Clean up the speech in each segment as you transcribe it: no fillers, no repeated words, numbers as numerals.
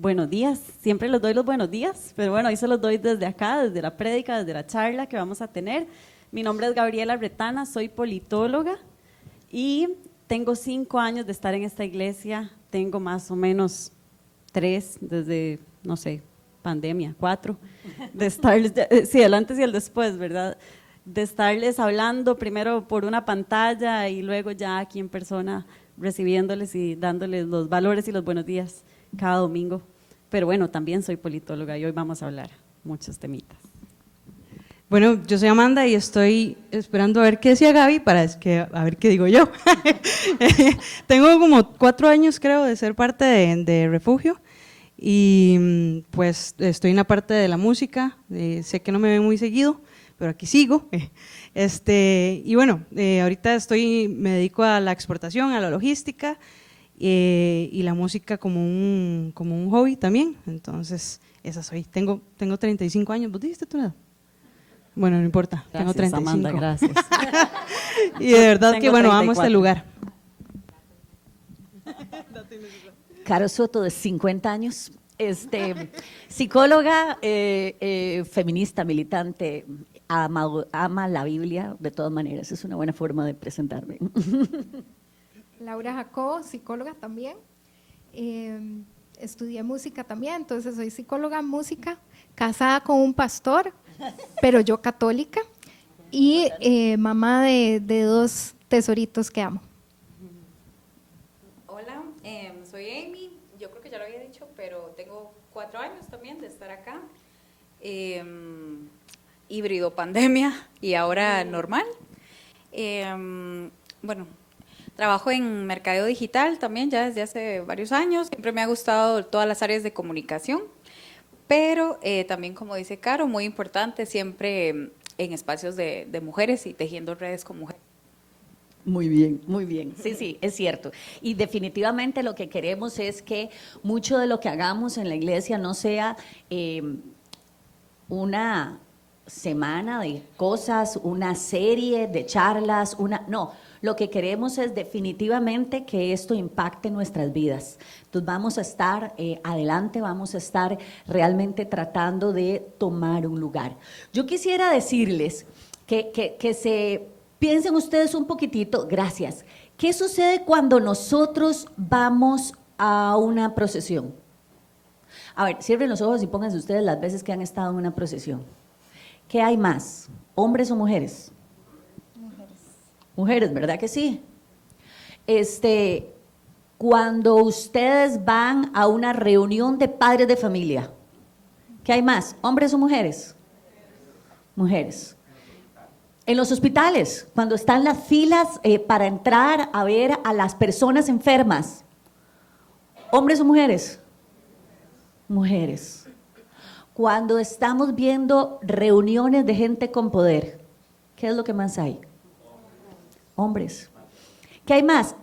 Buenos días, siempre les doy los buenos días, pero bueno, hoy se los doy desde acá, desde la prédica, desde la charla que vamos a tener. Mi nombre es Gabriela Retana, soy politóloga y tengo 5 años de estar en esta iglesia, tengo más o menos 3 desde, no sé, pandemia, 4, de estarles, sí, el antes y el después, ¿verdad? De estarles hablando primero por una pantalla y luego ya aquí en persona recibiéndoles y dándoles los valores y los buenos días cada domingo. Pero bueno, también soy politóloga y hoy vamos a hablar muchos temitas. Bueno, yo soy Amanda y estoy esperando a ver qué decía Gaby para a ver qué digo yo. Tengo como 4 años, creo, de ser parte de Refugio y pues estoy en la parte de la música, sé que no me ven muy seguido, pero aquí sigo. Y bueno, ahorita me dedico a la exportación, a la logística y la música como un hobby también, entonces esa soy. Tengo 35 años, ¿vos dijiste tu edad? Bueno, no importa, Gracias, tengo 35. Amanda, gracias. Y de verdad Tengo que bueno, 34. amo este lugar. Caro Soto, de 50 años, psicóloga, feminista, militante, ama la Biblia, de todas maneras, es una buena forma de presentarme. Laura Jacob, psicóloga también, estudié música también, entonces soy psicóloga, música, casada con un pastor, pero yo católica, y mamá de 2 tesoritos que amo. Hola, soy Amy, yo creo que ya lo había dicho, pero tengo 4 años también de estar acá, híbrido pandemia y ahora normal. Bueno, trabajo en mercadeo digital también ya desde hace varios años, siempre me ha gustado todas las áreas de comunicación, pero también, como dice Caro, muy importante siempre en espacios de mujeres y tejiendo redes con mujeres. Muy bien, muy bien. Sí, es cierto. Y definitivamente lo que queremos es que mucho de lo que hagamos en la iglesia no sea una semana de cosas, una serie de charlas, no. Lo que queremos es definitivamente que esto impacte nuestras vidas. Entonces vamos a estar adelante, vamos a estar realmente tratando de tomar un lugar. Yo quisiera decirles que se piensen ustedes un poquitito, gracias. ¿Qué sucede cuando nosotros vamos a una procesión? A ver, cierren los ojos y pónganse ustedes las veces que han estado en una procesión. ¿Qué hay más? ¿Hombres o mujeres? Mujeres, ¿verdad que sí? Cuando ustedes van a una reunión de padres de familia, ¿qué hay más? ¿Hombres o mujeres? Mujeres. En los hospitales, cuando están las filas para entrar a ver a las personas enfermas, ¿hombres o mujeres? Mujeres. Cuando estamos viendo reuniones de gente con poder, ¿qué es lo que más hay? Hombres. ¿Qué hay más?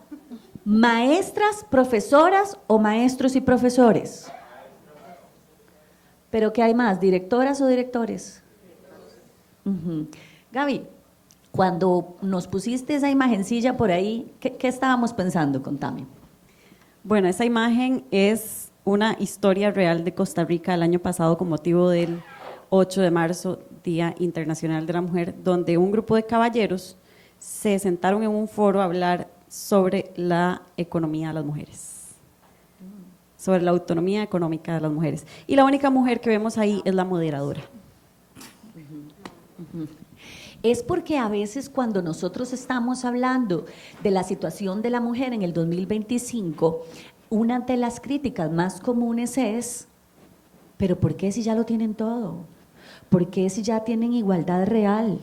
¿Maestras, profesoras o maestros y profesores? ¿Pero qué hay más? ¿Directoras o directores? Gaby, cuando nos pusiste esa imagencilla por ahí, ¿qué estábamos pensando? Contame. Bueno, esa imagen es una historia real de Costa Rica el año pasado con motivo del 8 de marzo, Día Internacional de la Mujer, donde un grupo de caballeros se sentaron en un foro a hablar sobre la economía de las mujeres, sobre la autonomía económica de las mujeres. Y la única mujer que vemos ahí es la moderadora. Es porque a veces cuando nosotros estamos hablando de la situación de la mujer en el 2025, una de las críticas más comunes es, ¿pero por qué si ya lo tienen todo? ¿Por qué si ya tienen igualdad real?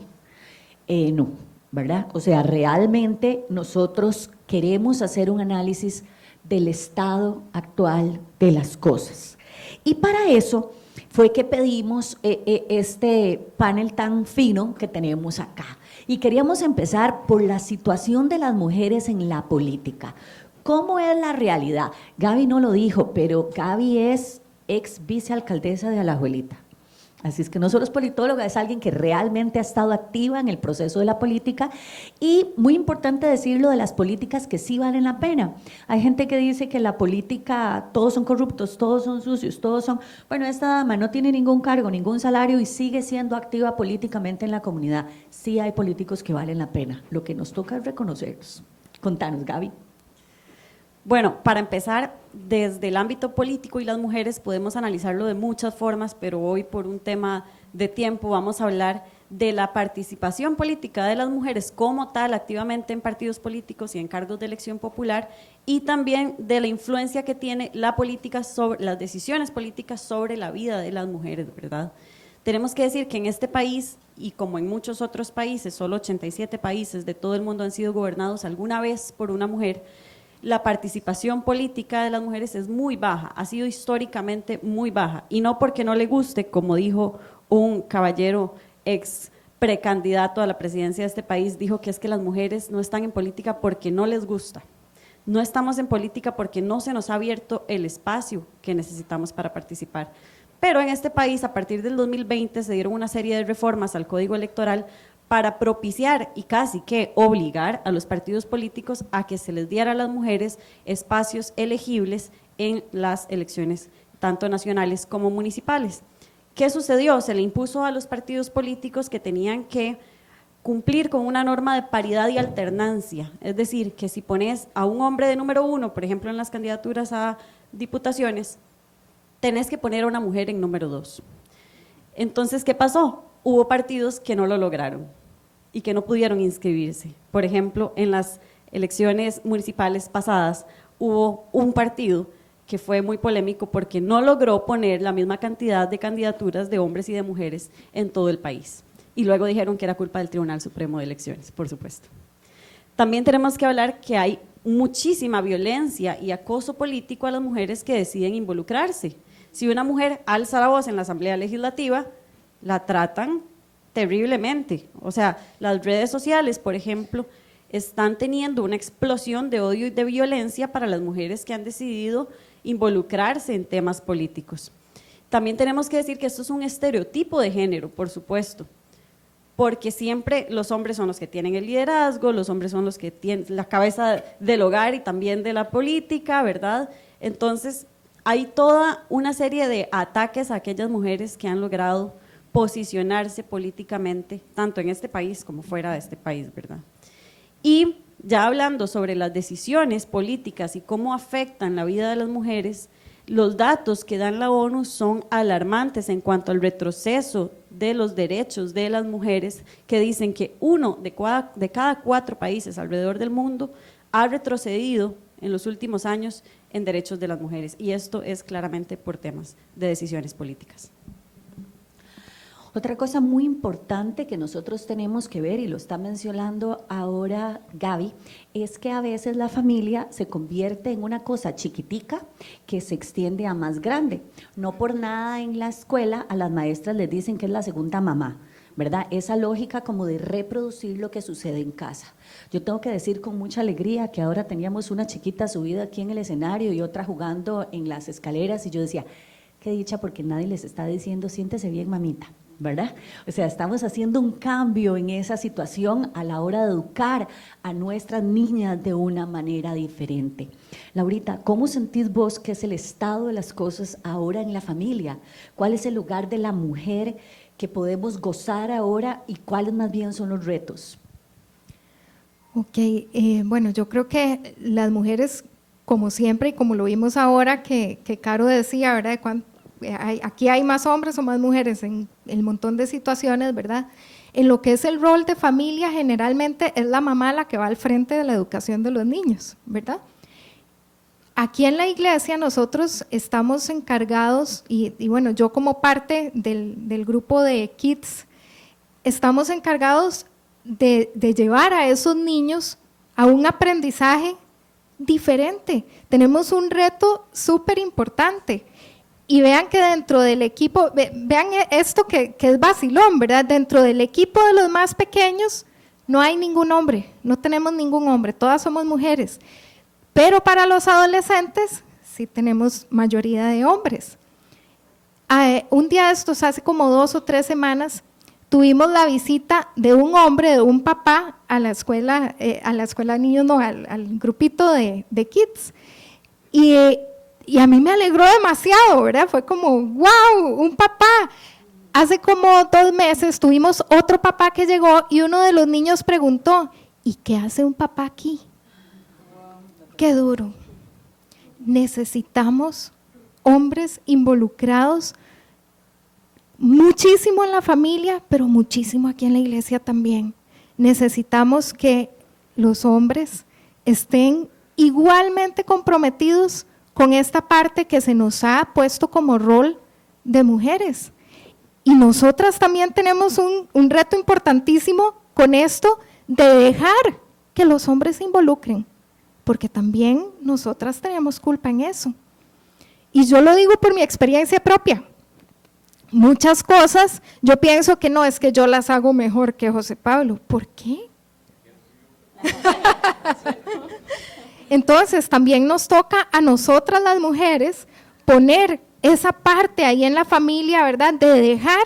No, ¿verdad? O sea, realmente nosotros queremos hacer un análisis del estado actual de las cosas. Y para eso fue que pedimos este panel tan fino que tenemos acá. Y queríamos empezar por la situación de las mujeres en la política. ¿Cómo es la realidad? Gaby no lo dijo, pero Gaby es ex vicealcaldesa de Alajuelita. Así es que no solo es politóloga, es alguien que realmente ha estado activa en el proceso de la política y muy importante decirlo de las políticas que sí valen la pena. Hay gente que dice que la política, todos son corruptos, todos son sucios, todos son… Bueno, esta dama no tiene ningún cargo, ningún salario y sigue siendo activa políticamente en la comunidad. Sí hay políticos que valen la pena, lo que nos toca es reconocerlos. Contanos, Gaby. Bueno, para empezar, desde el ámbito político y las mujeres podemos analizarlo de muchas formas, pero hoy por un tema de tiempo vamos a hablar de la participación política de las mujeres como tal, activamente en partidos políticos y en cargos de elección popular, y también de la influencia que tiene la política sobre las decisiones políticas sobre la vida de las mujeres, ¿verdad? Tenemos que decir que en este país, y como en muchos otros países, solo 87 países de todo el mundo han sido gobernados alguna vez por una mujer. La participación política de las mujeres es muy baja, ha sido históricamente muy baja, y no porque no le guste, como dijo un caballero ex precandidato a la presidencia de este país, dijo que es que las mujeres no están en política porque no les gusta. No estamos en política porque no se nos ha abierto el espacio que necesitamos para participar. Pero en este país, a partir del 2020, se dieron una serie de reformas al Código Electoral para propiciar y casi que obligar a los partidos políticos a que se les diera a las mujeres espacios elegibles en las elecciones, tanto nacionales como municipales. ¿Qué sucedió? Se le impuso a los partidos políticos que tenían que cumplir con una norma de paridad y alternancia, es decir, que si pones a un hombre de número 1, por ejemplo, en las candidaturas a diputaciones, tenés que poner a una mujer en número 2. Entonces, ¿qué pasó? Hubo partidos que no lo lograron y que no pudieron inscribirse. Por ejemplo, en las elecciones municipales pasadas hubo un partido que fue muy polémico porque no logró poner la misma cantidad de candidaturas de hombres y de mujeres en todo el país. Y luego dijeron que era culpa del Tribunal Supremo de Elecciones, por supuesto. También tenemos que hablar que hay muchísima violencia y acoso político a las mujeres que deciden involucrarse. Si una mujer alza la voz en la Asamblea Legislativa, la tratan terriblemente. O sea, las redes sociales, por ejemplo, están teniendo una explosión de odio y de violencia para las mujeres que han decidido involucrarse en temas políticos. También tenemos que decir que esto es un estereotipo de género, por supuesto, porque siempre los hombres son los que tienen el liderazgo, los hombres son los que tienen la cabeza del hogar y también de la política, ¿verdad? Entonces, hay toda una serie de ataques a aquellas mujeres que han logrado posicionarse políticamente, tanto en este país como fuera de este país, ¿verdad? Y ya hablando sobre las decisiones políticas y cómo afectan la vida de las mujeres, los datos que dan la ONU son alarmantes en cuanto al retroceso de los derechos de las mujeres, que dicen que 1 de cada 4 países alrededor del mundo ha retrocedido en los últimos años en derechos de las mujeres, y esto es claramente por temas de decisiones políticas. Otra cosa muy importante que nosotros tenemos que ver, y lo está mencionando ahora Gaby, es que a veces la familia se convierte en una cosa chiquitica que se extiende a más grande. No por nada en la escuela a las maestras les dicen que es la segunda mamá, ¿verdad? Esa lógica como de reproducir lo que sucede en casa. Yo tengo que decir con mucha alegría que ahora teníamos una chiquita subida aquí en el escenario y otra jugando en las escaleras, y yo decía, qué dicha, porque nadie les está diciendo, siéntese bien, mamita, ¿verdad? O sea, estamos haciendo un cambio en esa situación a la hora de educar a nuestras niñas de una manera diferente. Laurita, ¿cómo sentís vos que es el estado de las cosas ahora en la familia? ¿Cuál es el lugar de la mujer que podemos gozar ahora y cuáles más bien son los retos? Ok, bueno, yo creo que las mujeres, como siempre y como lo vimos ahora que Caro decía, ¿verdad? Aquí hay más hombres o más mujeres en el montón de situaciones, ¿verdad? En lo que es el rol de familia, generalmente es la mamá la que va al frente de la educación de los niños, ¿verdad? Aquí en la iglesia nosotros estamos encargados, y bueno, yo como parte del grupo de Kids, estamos encargados de llevar a esos niños a un aprendizaje diferente. Tenemos un reto súper importante. Y vean que dentro del equipo, vean esto que es vacilón, ¿verdad? Dentro del equipo de los más pequeños no hay ningún hombre, no tenemos ningún hombre, todas somos mujeres. Pero para los adolescentes sí tenemos mayoría de hombres. un día de estos, hace como 2 o 3 semanas, tuvimos la visita de un hombre, de un papá, a la escuela de niños, no, al grupito de kids. Y a mí me alegró demasiado, ¿verdad? Fue como, wow, un papá. Hace como 2 meses tuvimos otro papá que llegó y uno de los niños preguntó, ¿y qué hace un papá aquí? Qué duro. Necesitamos hombres involucrados muchísimo en la familia, pero muchísimo aquí en la iglesia también. Necesitamos que los hombres estén igualmente comprometidos con esta parte que se nos ha puesto como rol de mujeres. Y nosotras también tenemos un reto importantísimo con esto de dejar que los hombres se involucren, porque también nosotras tenemos culpa en eso. Y yo lo digo por mi experiencia propia. Muchas cosas, yo pienso que no, es que yo las hago mejor que José Pablo. ¿Por qué? Entonces, también nos toca a nosotras las mujeres poner esa parte ahí en la familia, ¿verdad? De dejar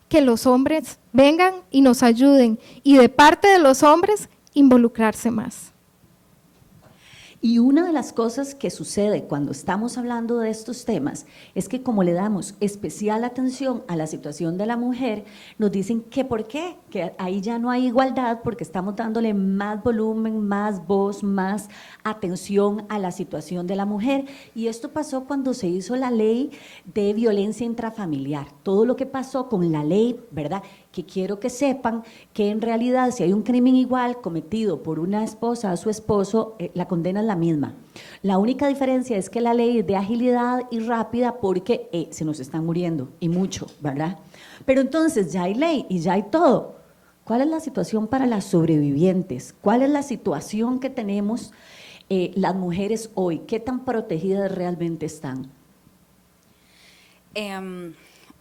que los hombres vengan y nos ayuden. Y de parte de los hombres, involucrarse más. Y una de las cosas que sucede cuando estamos hablando de estos temas es que como le damos especial atención a la situación de la mujer, nos dicen que por qué, que ahí ya no hay igualdad porque estamos dándole más volumen, más voz, más atención a la situación de la mujer. Y esto pasó cuando se hizo la ley de violencia intrafamiliar. Todo lo que pasó con la ley, ¿verdad?, que quiero que sepan que en realidad si hay un crimen igual cometido por una esposa a su esposo, la condena es la misma. La única diferencia es que la ley es de agilidad y rápida porque se nos están muriendo y mucho, ¿verdad? Pero entonces ya hay ley y ya hay todo. ¿Cuál es la situación para las sobrevivientes? ¿Cuál es la situación que tenemos las mujeres hoy? ¿Qué tan protegidas realmente están?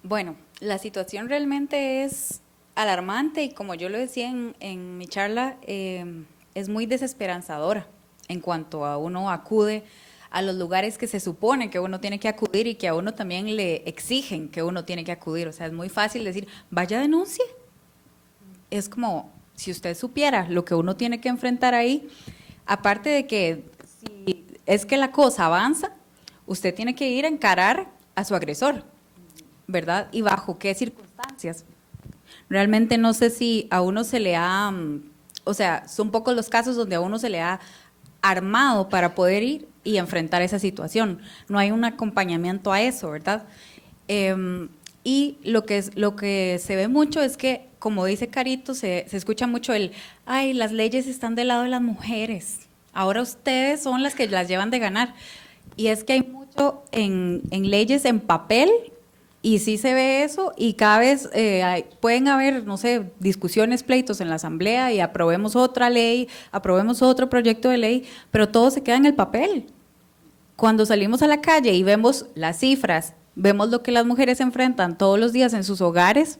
Bueno, la situación realmente es alarmante y como yo lo decía en mi charla, es muy desesperanzadora en cuanto a uno acude a los lugares que se supone que uno tiene que acudir y que a uno también le exigen que uno tiene que acudir. O sea, es muy fácil decir, vaya, denuncie. Es como, si usted supiera lo que uno tiene que enfrentar ahí, aparte de que si es que la cosa avanza, usted tiene que ir a encarar a su agresor, ¿verdad? Y bajo qué circunstancias. Realmente no sé si a uno se le ha, o sea, son pocos los casos donde a uno se le ha armado para poder ir y enfrentar esa situación. No hay un acompañamiento a eso, ¿verdad? Y lo que se ve mucho es que, como dice Carito, se escucha mucho ay, las leyes están del lado de las mujeres, ahora ustedes son las que las llevan de ganar. Y es que hay mucho en leyes en papel, y sí se ve eso, y cada vez pueden haber, no sé, discusiones, pleitos en la asamblea, y aprobemos otra ley, aprobemos otro proyecto de ley, pero todo se queda en el papel. Cuando salimos a la calle y vemos las cifras, vemos lo que las mujeres enfrentan todos los días en sus hogares,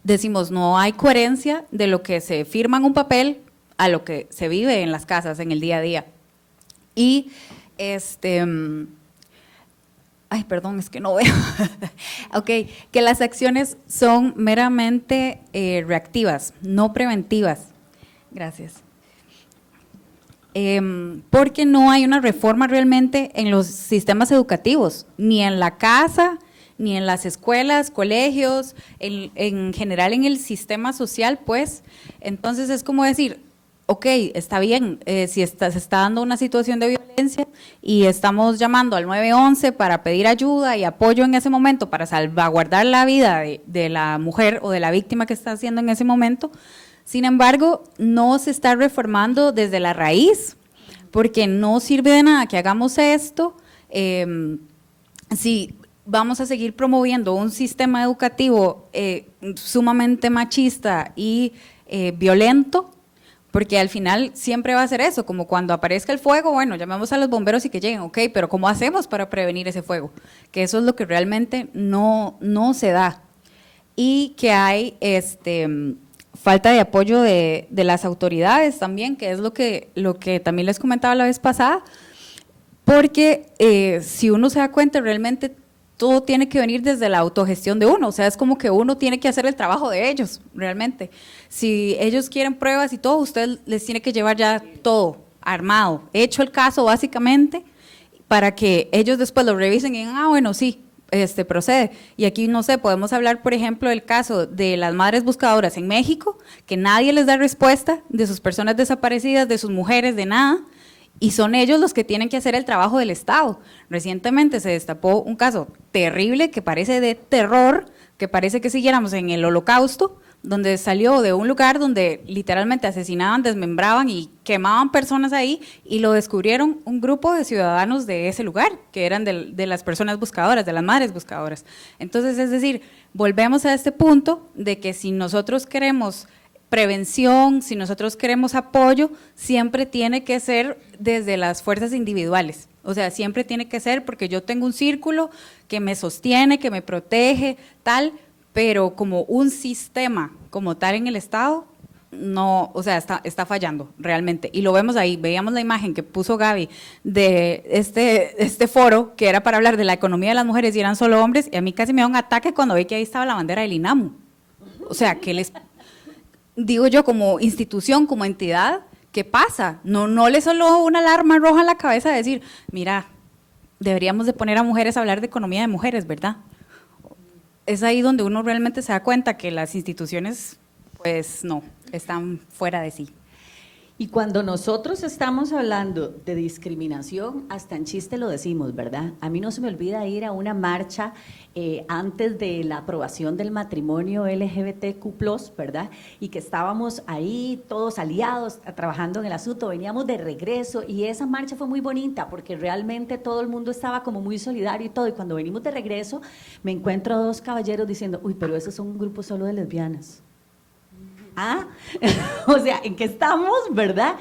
decimos, no hay coherencia de lo que se firma en un papel a lo que se vive en las casas en el día a día. Y ay, perdón, es que no veo. Ok, que las acciones son meramente reactivas, no preventivas. Gracias. Porque no hay una reforma realmente en los sistemas educativos, ni en la casa, ni en las escuelas, colegios, en general en el sistema social, pues. Entonces es como decir, ok, está bien, si se está dando una situación de violencia y estamos llamando al 911 para pedir ayuda y apoyo en ese momento para salvaguardar la vida de la mujer o de la víctima que está haciendo en ese momento, sin embargo, no se está reformando desde la raíz, porque no sirve de nada que hagamos esto si vamos a seguir promoviendo un sistema educativo sumamente machista y violento, porque al final siempre va a ser eso, como cuando aparezca el fuego, bueno, llamamos a los bomberos y que lleguen, ok, pero ¿cómo hacemos para prevenir ese fuego? Que eso es lo que realmente no se da. Y que hay falta de apoyo de las autoridades también, que es lo que también les comentaba la vez pasada, porque si uno se da cuenta, realmente todo tiene que venir desde la autogestión de uno, o sea, es como que uno tiene que hacer el trabajo de ellos, realmente. Si ellos quieren pruebas y todo, usted les tiene que llevar ya todo armado, hecho el caso básicamente, para que ellos después lo revisen y digan, bueno, sí, procede. Y aquí, no sé, podemos hablar, por ejemplo, del caso de las madres buscadoras en México, que nadie les da respuesta de sus personas desaparecidas, de sus mujeres, de nada, y son ellos los que tienen que hacer el trabajo del Estado. Recientemente se destapó un caso terrible que parece de terror, que parece que siguiéramos en el Holocausto, donde salió de un lugar donde literalmente asesinaban, desmembraban y quemaban personas ahí, y lo descubrieron un grupo de ciudadanos de ese lugar, que eran de las personas buscadoras, de las madres buscadoras. Entonces, es decir, volvemos a este punto de que si nosotros queremos prevención, si nosotros queremos apoyo, siempre tiene que ser desde las fuerzas individuales. O sea, siempre tiene que ser porque yo tengo un círculo que me sostiene, que me protege, tal, pero como un sistema como tal en el Estado, no, o sea, está fallando realmente. Y lo vemos ahí, veíamos la imagen que puso Gaby de este foro que era para hablar de la economía de las mujeres y eran solo hombres, y a mí casi me da un ataque cuando vi que ahí estaba la bandera del INAMU. O sea, que les digo yo, como institución, como entidad, ¿qué pasa? No le solo una alarma roja en la cabeza de decir, mira, deberíamos de poner a mujeres a hablar de economía de mujeres, ¿verdad? Es ahí donde uno realmente se da cuenta que las instituciones, pues no, están fuera de sí. Y cuando nosotros estamos hablando de discriminación, hasta en chiste lo decimos, ¿verdad? A mí no se me olvida ir a una marcha antes de la aprobación del matrimonio LGBTQ+, ¿verdad? Y que estábamos ahí todos aliados, trabajando en el asunto, veníamos de regreso y esa marcha fue muy bonita porque realmente todo el mundo estaba como muy solidario y todo. Y cuando venimos de regreso, me encuentro a dos caballeros diciendo, uy, pero esos son un grupo solo de lesbianas. ¿Ah? O sea, ¿en qué estamos, verdad?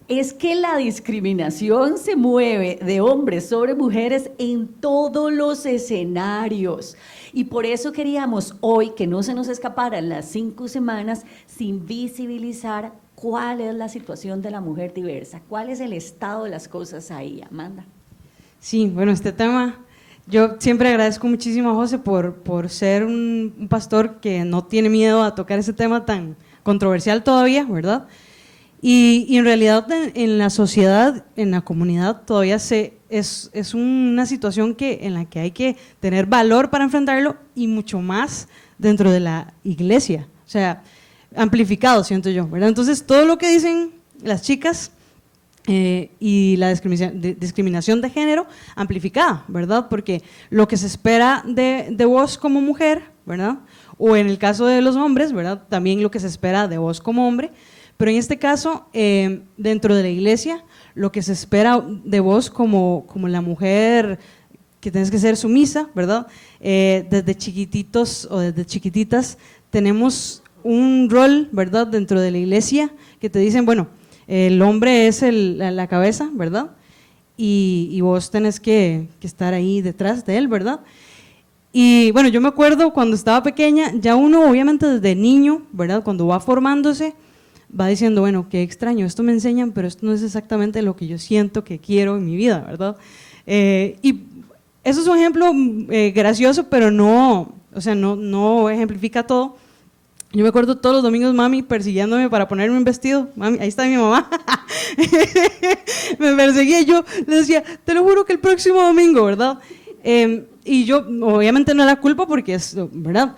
Es que la discriminación se mueve de hombres sobre mujeres en todos los escenarios. Y por eso queríamos hoy que no se nos escaparan las 5 semanas sin visibilizar cuál es la situación de la mujer diversa, cuál es el estado de las cosas ahí, Amanda. Sí, bueno, este tema, yo siempre agradezco muchísimo a José por ser un pastor que no tiene miedo a tocar ese tema tan controversial todavía, ¿verdad? Y en realidad en la sociedad, en la comunidad, todavía es una situación en la que hay que tener valor para enfrentarlo y mucho más dentro de la iglesia, o sea, amplificado, siento yo, ¿verdad? Entonces, todo lo que dicen las chicas y la discriminación de género amplificada, ¿verdad? Porque lo que se espera de vos como mujer, ¿verdad? O en el caso de los hombres, ¿verdad? También lo que se espera de vos como hombre, pero en este caso, dentro de la iglesia, lo que se espera de vos como la mujer que tienes que ser sumisa, ¿verdad? Desde chiquititos o desde chiquititas tenemos un rol, ¿verdad? Dentro de la iglesia que te dicen, bueno, el hombre es la cabeza, ¿verdad? Y vos tenés que estar ahí detrás de él, ¿verdad? Y bueno, yo me acuerdo cuando estaba pequeña, ya uno obviamente desde niño, ¿verdad? Cuando va formándose, va diciendo, bueno, qué extraño, esto me enseñan, pero esto no es exactamente lo que yo siento que quiero en mi vida, ¿verdad? Y eso es un ejemplo gracioso, pero no, o sea, no ejemplifica todo. Yo me acuerdo todos los domingos mami persiguiéndome para ponerme un vestido. Mami, ahí está mi mamá. Me perseguía y yo le decía, te lo juro que el próximo domingo, ¿verdad? Y yo, obviamente no la culpa porque es, ¿verdad?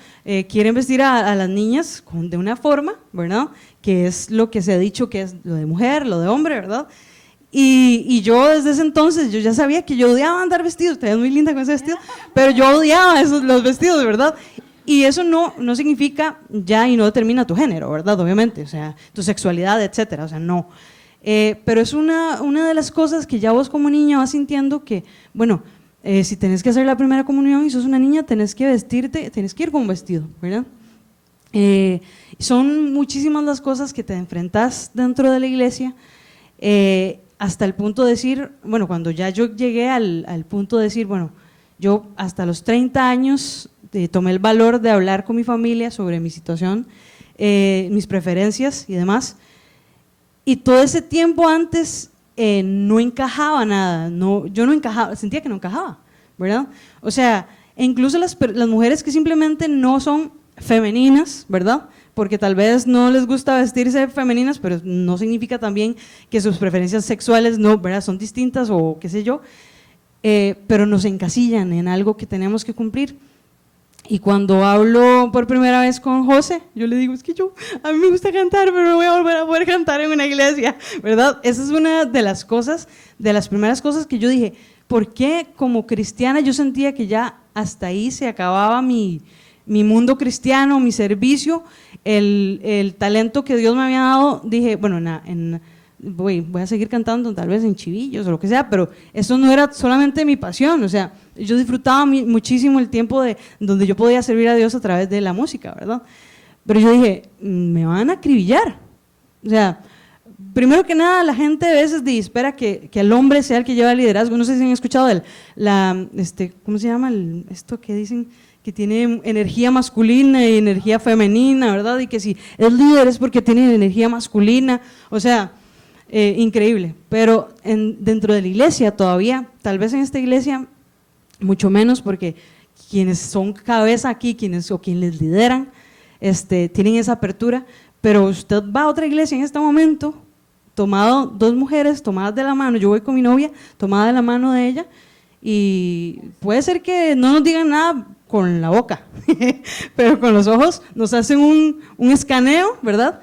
Quieren vestir a las niñas de una forma, ¿verdad? Que es lo que se ha dicho que es lo de mujer, lo de hombre, ¿verdad? Y yo desde ese entonces, yo ya sabía que yo odiaba andar vestido, te ves muy linda con ese vestido, pero yo odiaba los vestidos, ¿verdad? Y eso no significa ya y no determina tu género, ¿verdad? Obviamente, o sea, tu sexualidad, etcétera, o sea, no. Pero es una de las cosas que ya vos como niña vas sintiendo que, bueno, si tenés que hacer la primera comunión y sos una niña, tenés que vestirte, tenés que ir con un vestido, ¿verdad? Son muchísimas las cosas que te enfrentas dentro de la iglesia, hasta el punto de decir, bueno, cuando ya yo llegué al punto de decir, bueno, yo hasta los 30 años tomé el valor de hablar con mi familia sobre mi situación, mis preferencias y demás, y todo ese tiempo antes no encajaba nada, yo no encajaba, sentía que no encajaba, ¿verdad? O sea, incluso las mujeres que simplemente no son femeninas, ¿verdad? Porque tal vez no les gusta vestirse femeninas, pero no significa también que sus preferencias sexuales no, ¿verdad? Son distintas o qué sé yo, pero nos encasillan en algo que tenemos que cumplir. Y cuando hablo por primera vez con José, yo le digo, es que a mí me gusta cantar, pero no voy a volver a poder cantar en una iglesia, ¿verdad? Esa es una de las cosas, de las primeras cosas que yo dije, ¿por qué como cristiana yo sentía que ya hasta ahí se acababa mi mundo cristiano, mi servicio, el talento que Dios me había dado? Dije, bueno, voy a seguir cantando tal vez en chivillos o lo que sea, pero eso no era solamente mi pasión, o sea, yo disfrutaba muchísimo el tiempo donde yo podía servir a Dios a través de la música, ¿verdad? Pero yo dije, me van a acribillar, o sea, primero que nada la gente a veces espera que el hombre sea el que lleva el liderazgo. No sé si han escuchado ¿cómo se llama? Esto que dicen que tiene energía masculina y energía femenina, ¿verdad? Y que si es líder es porque tiene energía masculina, o sea, increíble. Pero dentro de la iglesia todavía, tal vez en esta iglesia mucho menos, porque quienes son cabeza aquí, quienes les lideran, tienen esa apertura, pero usted va a otra iglesia en este momento, tomado dos mujeres tomadas de la mano, yo voy con mi novia, tomada de la mano de ella, y puede ser que no nos digan nada con la boca, pero con los ojos nos hacen un escaneo, ¿verdad?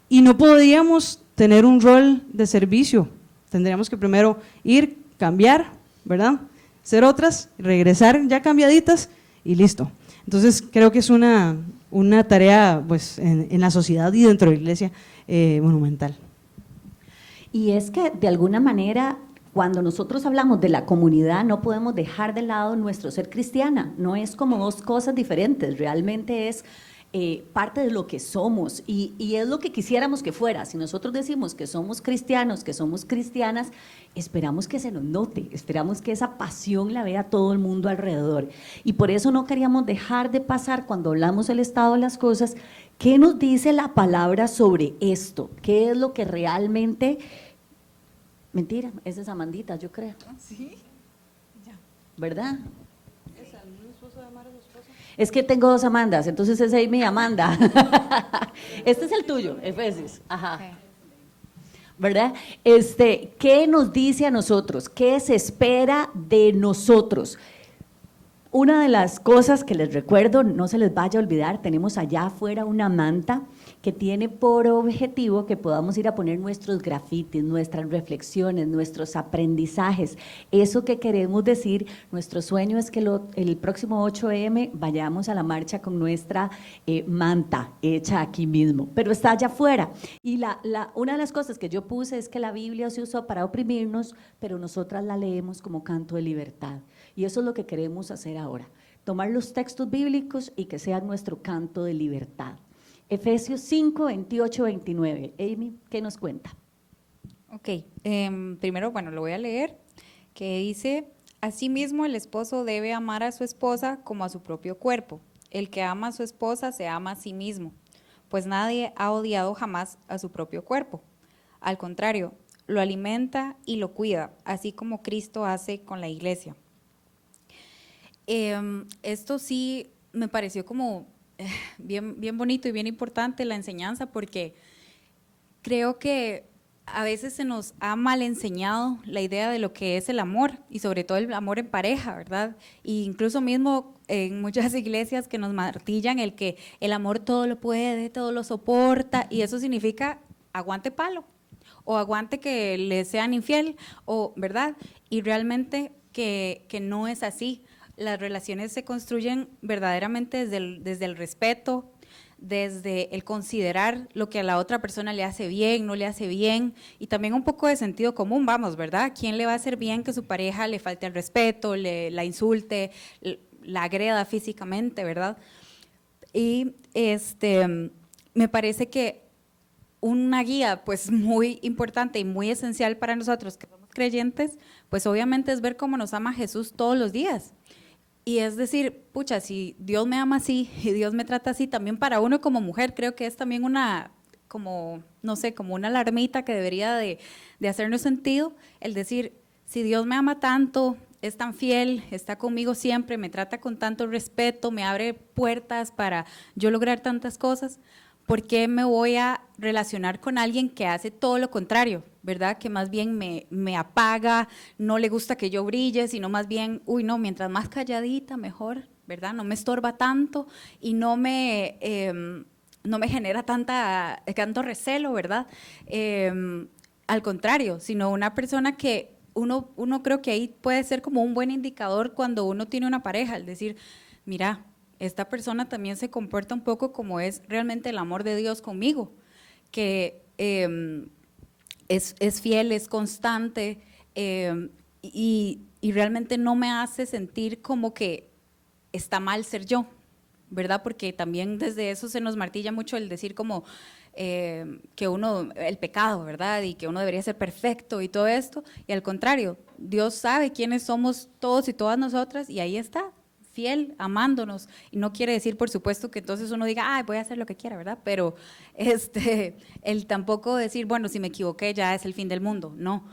Y no podríamos tener un rol de servicio, tendríamos que primero ir, cambiar, ¿verdad? Ser otras, regresar ya cambiaditas y listo. Entonces creo que es una tarea pues, en la sociedad y dentro de la iglesia monumental. Y es que de alguna manera, cuando nosotros hablamos de la comunidad, no podemos dejar de lado nuestro ser cristiana, no es como dos cosas diferentes, realmente es parte de lo que somos y es lo que quisiéramos que fuera. Si nosotros decimos que somos cristianos, que somos cristianas, esperamos que se nos note, esperamos que esa pasión la vea todo el mundo alrededor. Y por eso no queríamos dejar de pasar, cuando hablamos del estado de las cosas, ¿qué nos dice la palabra sobre esto? ¿Qué es lo que realmente… Mentira, esa es Amandita, yo creo. Sí, ya. ¿Verdad? Es que tengo dos Amandas, entonces esa es mi Amanda. Este es el tuyo, Efesios. Ajá. Okay. ¿Verdad? ¿Qué nos dice a nosotros? ¿Qué se espera de nosotros? Una de las cosas que les recuerdo, no se les vaya a olvidar, tenemos allá afuera una manta que tiene por objetivo que podamos ir a poner nuestros grafitis, nuestras reflexiones, nuestros aprendizajes. Eso que queremos decir, nuestro sueño es que el próximo 8M vayamos a la marcha con nuestra manta hecha aquí mismo, pero está allá afuera. Y una de las cosas que yo puse es que la Biblia se usó para oprimirnos, pero nosotras la leemos como canto de libertad. Y eso es lo que queremos hacer ahora, tomar los textos bíblicos y que sean nuestro canto de libertad. Efesios 5, 28, 29. Amy, ¿qué nos cuenta? Ok, primero, bueno, lo voy a leer, que dice: asimismo el esposo debe amar a su esposa como a su propio cuerpo. El que ama a su esposa se ama a sí mismo, pues nadie ha odiado jamás a su propio cuerpo. Al contrario, lo alimenta y lo cuida, así como Cristo hace con la iglesia. Esto sí me pareció como bien bonito y bien importante la enseñanza, porque creo que a veces se nos ha mal enseñado la idea de lo que es el amor y sobre todo el amor en pareja, ¿verdad? E incluso mismo en muchas iglesias que nos martillan el que el amor todo lo puede, todo lo soporta, y eso significa aguante palo o aguante que le sean infiel, o ¿verdad? Y realmente que no es así. Las relaciones se construyen verdaderamente desde el respeto, desde el considerar lo que a la otra persona le hace bien, no le hace bien, y también un poco de sentido común, vamos, ¿verdad? ¿Quién le va a hacer bien que su pareja le falte el respeto, la insulte, la agreda físicamente, ¿verdad? Y me parece que una guía pues muy importante y muy esencial para nosotros que somos creyentes, pues obviamente es ver cómo nos ama Jesús todos los días. Y es decir, pucha, si Dios me ama así y Dios me trata así, también para uno como mujer creo que es también como una alarmita que debería de hacernos sentido, el decir, si Dios me ama tanto es tan fiel, está conmigo siempre, me trata con tanto respeto, me abre puertas para yo lograr tantas cosas, ¿por qué me voy a relacionar con alguien que hace todo lo contrario, verdad? Que más bien me apaga, no le gusta que yo brille, sino más bien, uy, no, mientras más calladita, mejor, ¿verdad? No me estorba tanto y no me genera tanto recelo, ¿verdad? Al contrario, sino una persona que uno creo que ahí puede ser como un buen indicador cuando uno tiene una pareja, es decir, mira, esta persona también se comporta un poco como es realmente el amor de Dios conmigo, que es fiel, es constante y realmente no me hace sentir como que está mal ser yo, ¿verdad? Porque también desde eso se nos martilla mucho el decir como que uno, el pecado, ¿verdad? Y que uno debería ser perfecto y todo esto, y al contrario, Dios sabe quiénes somos todos y todas nosotras y ahí está, fiel, amándonos, y no quiere decir, por supuesto, que entonces uno diga, ay, voy a hacer lo que quiera, ¿verdad? Pero el tampoco decir, bueno, si me equivoqué ya es el fin del mundo, no.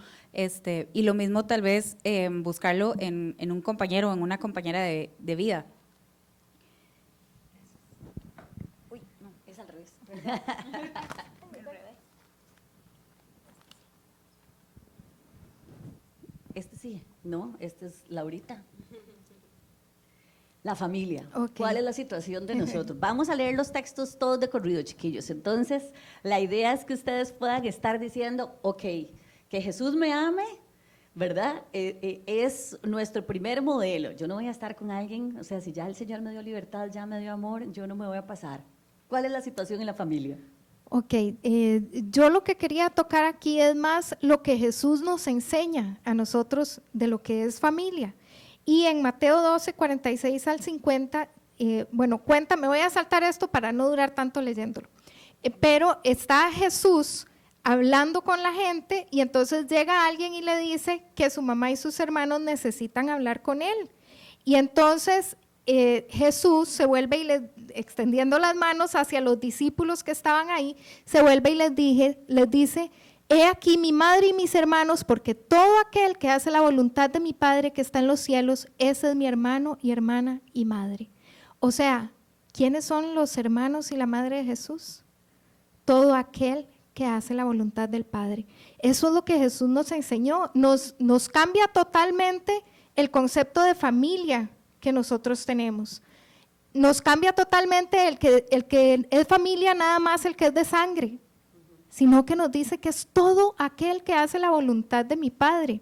Y lo mismo tal vez buscarlo en un compañero o en una compañera de vida. Uy, no, es al revés. Este sí, no, este es Laurita. La familia. Ok. ¿Cuál es la situación de nosotros? Vamos a leer los textos todos de corrido, chiquillos. Entonces, la idea es que ustedes puedan estar diciendo, ok, que Jesús me ame, ¿verdad? Es nuestro primer modelo. Yo no voy a estar con alguien, o sea, si ya el Señor me dio libertad, ya me dio amor, yo no me voy a pasar. ¿Cuál es la situación en la familia? Ok, yo lo que quería tocar aquí es más lo que Jesús nos enseña a nosotros de lo que es familia. Y en Mateo 12, 46 al 50, bueno, me voy a saltar esto para no durar tanto leyéndolo, pero está Jesús hablando con la gente y entonces llega alguien y le dice que su mamá y sus hermanos necesitan hablar con él. Y entonces Jesús se vuelve y extendiendo las manos hacia los discípulos que estaban ahí, se vuelve y les dice, he aquí mi madre y mis hermanos, porque todo aquel que hace la voluntad de mi Padre que está en los cielos, ese es mi hermano y hermana y madre. O sea, ¿quiénes son los hermanos y la madre de Jesús? Todo aquel que hace la voluntad del Padre. Eso es lo que Jesús nos enseñó, nos cambia totalmente el concepto de familia que nosotros tenemos. Nos cambia totalmente el que es familia, nada más el que es de sangre, sino que nos dice que es todo aquel que hace la voluntad de mi Padre.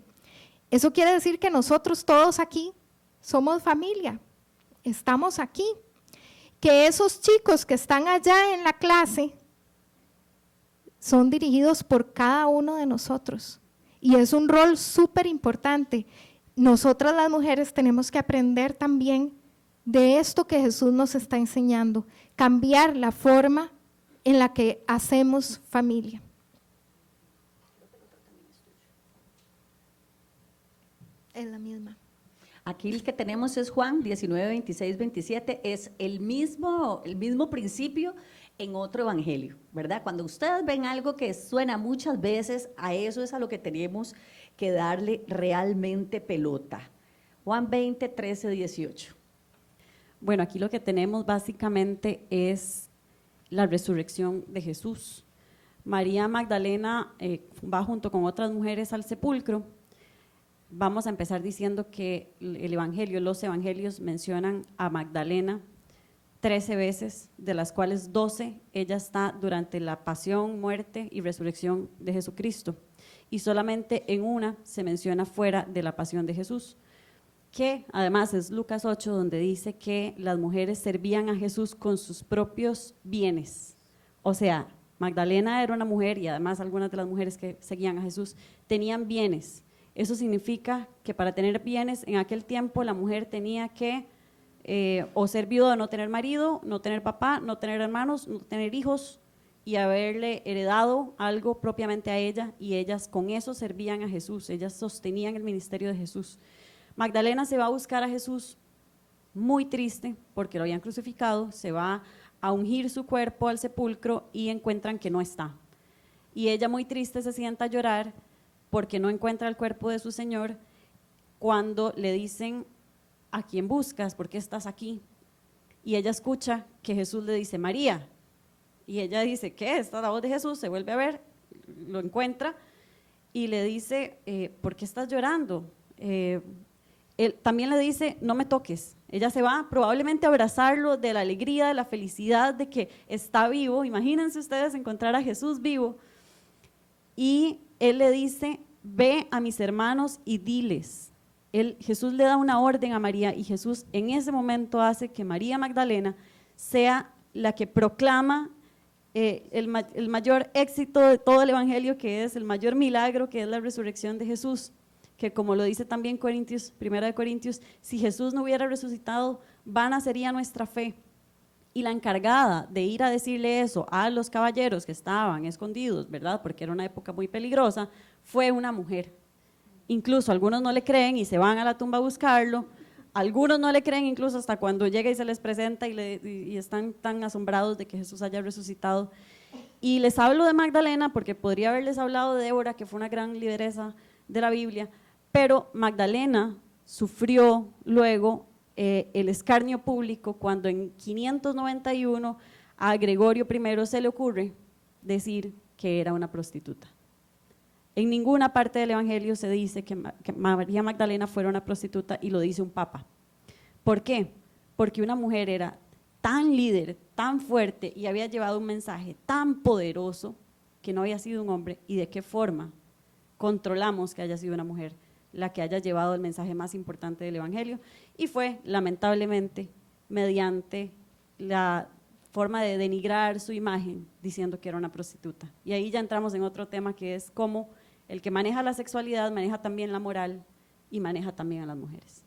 Eso quiere decir que nosotros todos aquí somos familia, estamos aquí. Que esos chicos que están allá en la clase son dirigidos por cada uno de nosotros. Y es un rol súper importante. Nosotras las mujeres tenemos que aprender también de esto que Jesús nos está enseñando, cambiar la forma en la que hacemos familia. Es la misma. Aquí el que tenemos es Juan 19, 26, 27, es el mismo principio en otro evangelio, ¿verdad? Cuando ustedes ven algo que suena muchas veces, a eso es a lo que tenemos que darle realmente pelota. Juan 20, 13, 18. Bueno, aquí lo que tenemos básicamente es la resurrección de Jesús. María Magdalena va junto con otras mujeres al sepulcro. Vamos a empezar diciendo que los evangelios mencionan a Magdalena 13 veces, de las cuales 12 ella está durante la pasión, muerte y resurrección de Jesucristo. Y solamente en una se menciona fuera de la pasión de Jesús, que además es Lucas 8, donde dice que las mujeres servían a Jesús con sus propios bienes. O sea, Magdalena era una mujer y además algunas de las mujeres que seguían a Jesús tenían bienes. Eso significa que para tener bienes en aquel tiempo la mujer tenía que o ser viuda, no tener marido, no tener papá, no tener hermanos, no tener hijos y haberle heredado algo propiamente a ella, y ellas con eso servían a Jesús, ellas sostenían el ministerio de Jesús. Magdalena se va a buscar a Jesús muy triste porque lo habían crucificado, se va a ungir su cuerpo al sepulcro y encuentran que no está. Y ella muy triste se sienta a llorar porque no encuentra el cuerpo de su Señor, cuando le dicen, ¿a quién buscas? ¿Por qué estás aquí? Y ella escucha que Jesús le dice, María. Y ella dice, ¿qué? Esta es la voz de Jesús, se vuelve a ver, lo encuentra y le dice, ¿por qué estás llorando? Él también le dice, no me toques. Ella se va probablemente a abrazarlo de la alegría, de la felicidad de que está vivo. Imagínense ustedes encontrar a Jesús vivo. Y él le dice, ve a mis hermanos y diles. Jesús le da una orden a María y Jesús en ese momento hace que María Magdalena sea la que proclama el mayor éxito de todo el evangelio, que es el mayor milagro, que es la resurrección de Jesús, que como lo dice también Corintios, 1 Corintios, si Jesús no hubiera resucitado, vana sería nuestra fe. Y la encargada de ir a decirle eso a los caballeros que estaban escondidos, ¿verdad? Porque era una época muy peligrosa, fue una mujer. Incluso algunos no le creen y se van a la tumba a buscarlo, algunos no le creen incluso hasta cuando llega y se les presenta y están tan asombrados de que Jesús haya resucitado. Y les hablo de Magdalena porque podría haberles hablado de Débora, que fue una gran lideresa de la Biblia, pero Magdalena sufrió luego el escarnio público cuando en 591 a Gregorio I se le ocurre decir que era una prostituta. En ninguna parte del Evangelio se dice que María Magdalena fuera una prostituta y lo dice un papa. ¿Por qué? Porque una mujer era tan líder, tan fuerte y había llevado un mensaje tan poderoso que no había sido un hombre. ¿Y de qué forma controlamos que haya sido una mujer la que haya llevado el mensaje más importante del Evangelio? Y fue, lamentablemente, mediante la forma de denigrar su imagen diciendo que era una prostituta. Y ahí ya entramos en otro tema, que es cómo el que maneja la sexualidad maneja también la moral y maneja también a las mujeres.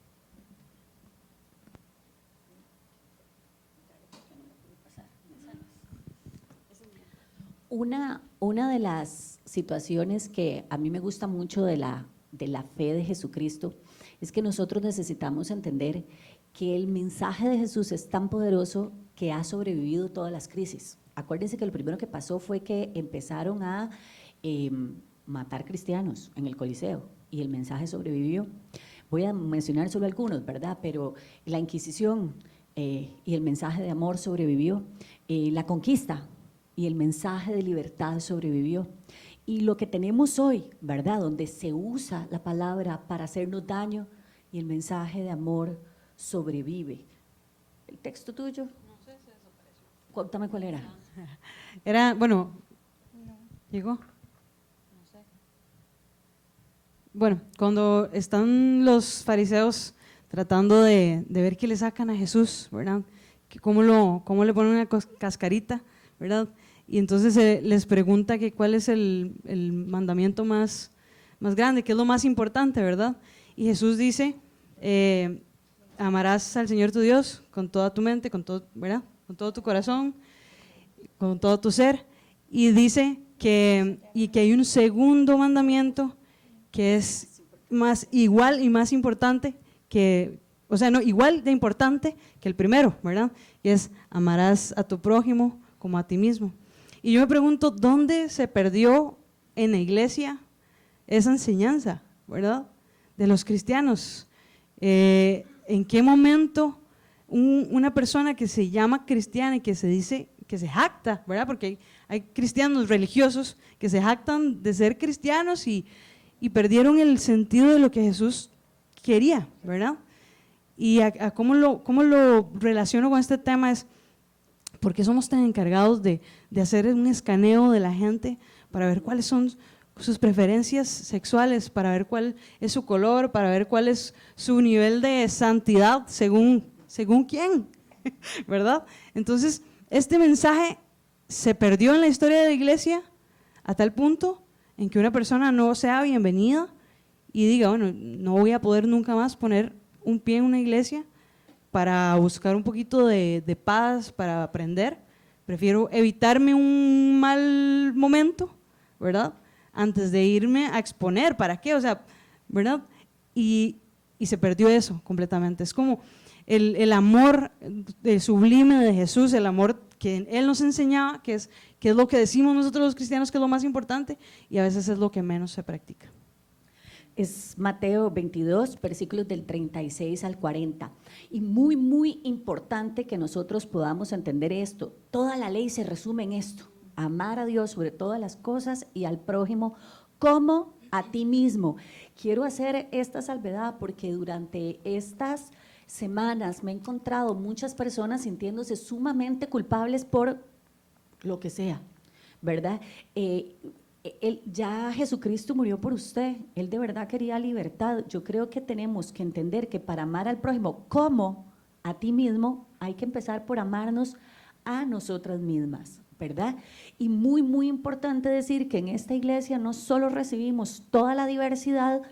Una de las situaciones que a mí me gusta mucho de la fe de Jesucristo es que nosotros necesitamos entender que el mensaje de Jesús es tan poderoso que ha sobrevivido todas las crisis. Acuérdense que lo primero que pasó fue que empezaron a matar cristianos en el Coliseo y el mensaje sobrevivió. Voy a mencionar solo algunos, ¿verdad? Pero la Inquisición y el mensaje de amor sobrevivió, la conquista y el mensaje de libertad sobrevivió. Y lo que tenemos hoy, ¿verdad? Donde se usa la palabra para hacernos daño y el mensaje de amor sobrevive. ¿El texto tuyo? No sé, se desapareció. Cuéntame cuál era. Era, bueno, ¿llegó? No sé. Bueno, cuando están los fariseos tratando de ver qué le sacan a Jesús, ¿verdad? Cómo le ponen una cascarita, ¿verdad? Y entonces les pregunta que cuál es el mandamiento más grande, qué es lo más importante, ¿verdad? Y Jesús dice, amarás al Señor tu Dios con toda tu mente, con todo, ¿verdad? Con todo tu corazón, con todo tu ser. Y dice que hay un segundo mandamiento que es más igual y más importante que, o sea, no, igual de importante que el primero, ¿verdad? Y es amarás a tu prójimo como a ti mismo. Y yo me pregunto, ¿dónde se perdió en la iglesia esa enseñanza, ¿verdad? De los cristianos. ¿En qué momento una persona que se llama cristiana y que se dice, que se jacta, ¿verdad? Porque hay cristianos religiosos que se jactan de ser cristianos y perdieron el sentido de lo que Jesús quería, ¿verdad? Y cómo lo relaciono con este tema es, ¿por qué somos tan encargados de hacer un escaneo de la gente para ver cuáles son sus preferencias sexuales, para ver cuál es su color, para ver cuál es su nivel de santidad según quién? ¿Verdad? Entonces, este mensaje se perdió en la historia de la iglesia a tal punto en que una persona no sea bienvenida y diga, bueno, no voy a poder nunca más poner un pie en una iglesia para buscar un poquito de paz, para aprender. Prefiero evitarme un mal momento, ¿verdad? Antes de irme a exponer, ¿para qué? O sea, ¿verdad? Y se perdió eso completamente. Es como el amor sublime de Jesús, el amor que Él nos enseñaba, que es lo que decimos nosotros los cristianos que es lo más importante, y a veces es lo que menos se practica. es Mateo 22, versículos del 36 al 40. Y muy, muy importante que nosotros podamos entender esto. Toda la ley se resume en esto: amar a Dios sobre todas las cosas y al prójimo como a ti mismo. Quiero hacer esta salvedad porque durante estas semanas me he encontrado muchas personas sintiéndose sumamente culpables por lo que sea, ¿verdad? Ya Jesucristo murió por usted, Él de verdad quería libertad. Yo creo que tenemos que entender que para amar al prójimo como a ti mismo, hay que empezar por amarnos a nosotras mismas, ¿verdad? Y muy, muy importante decir que en esta iglesia no solo recibimos toda la diversidad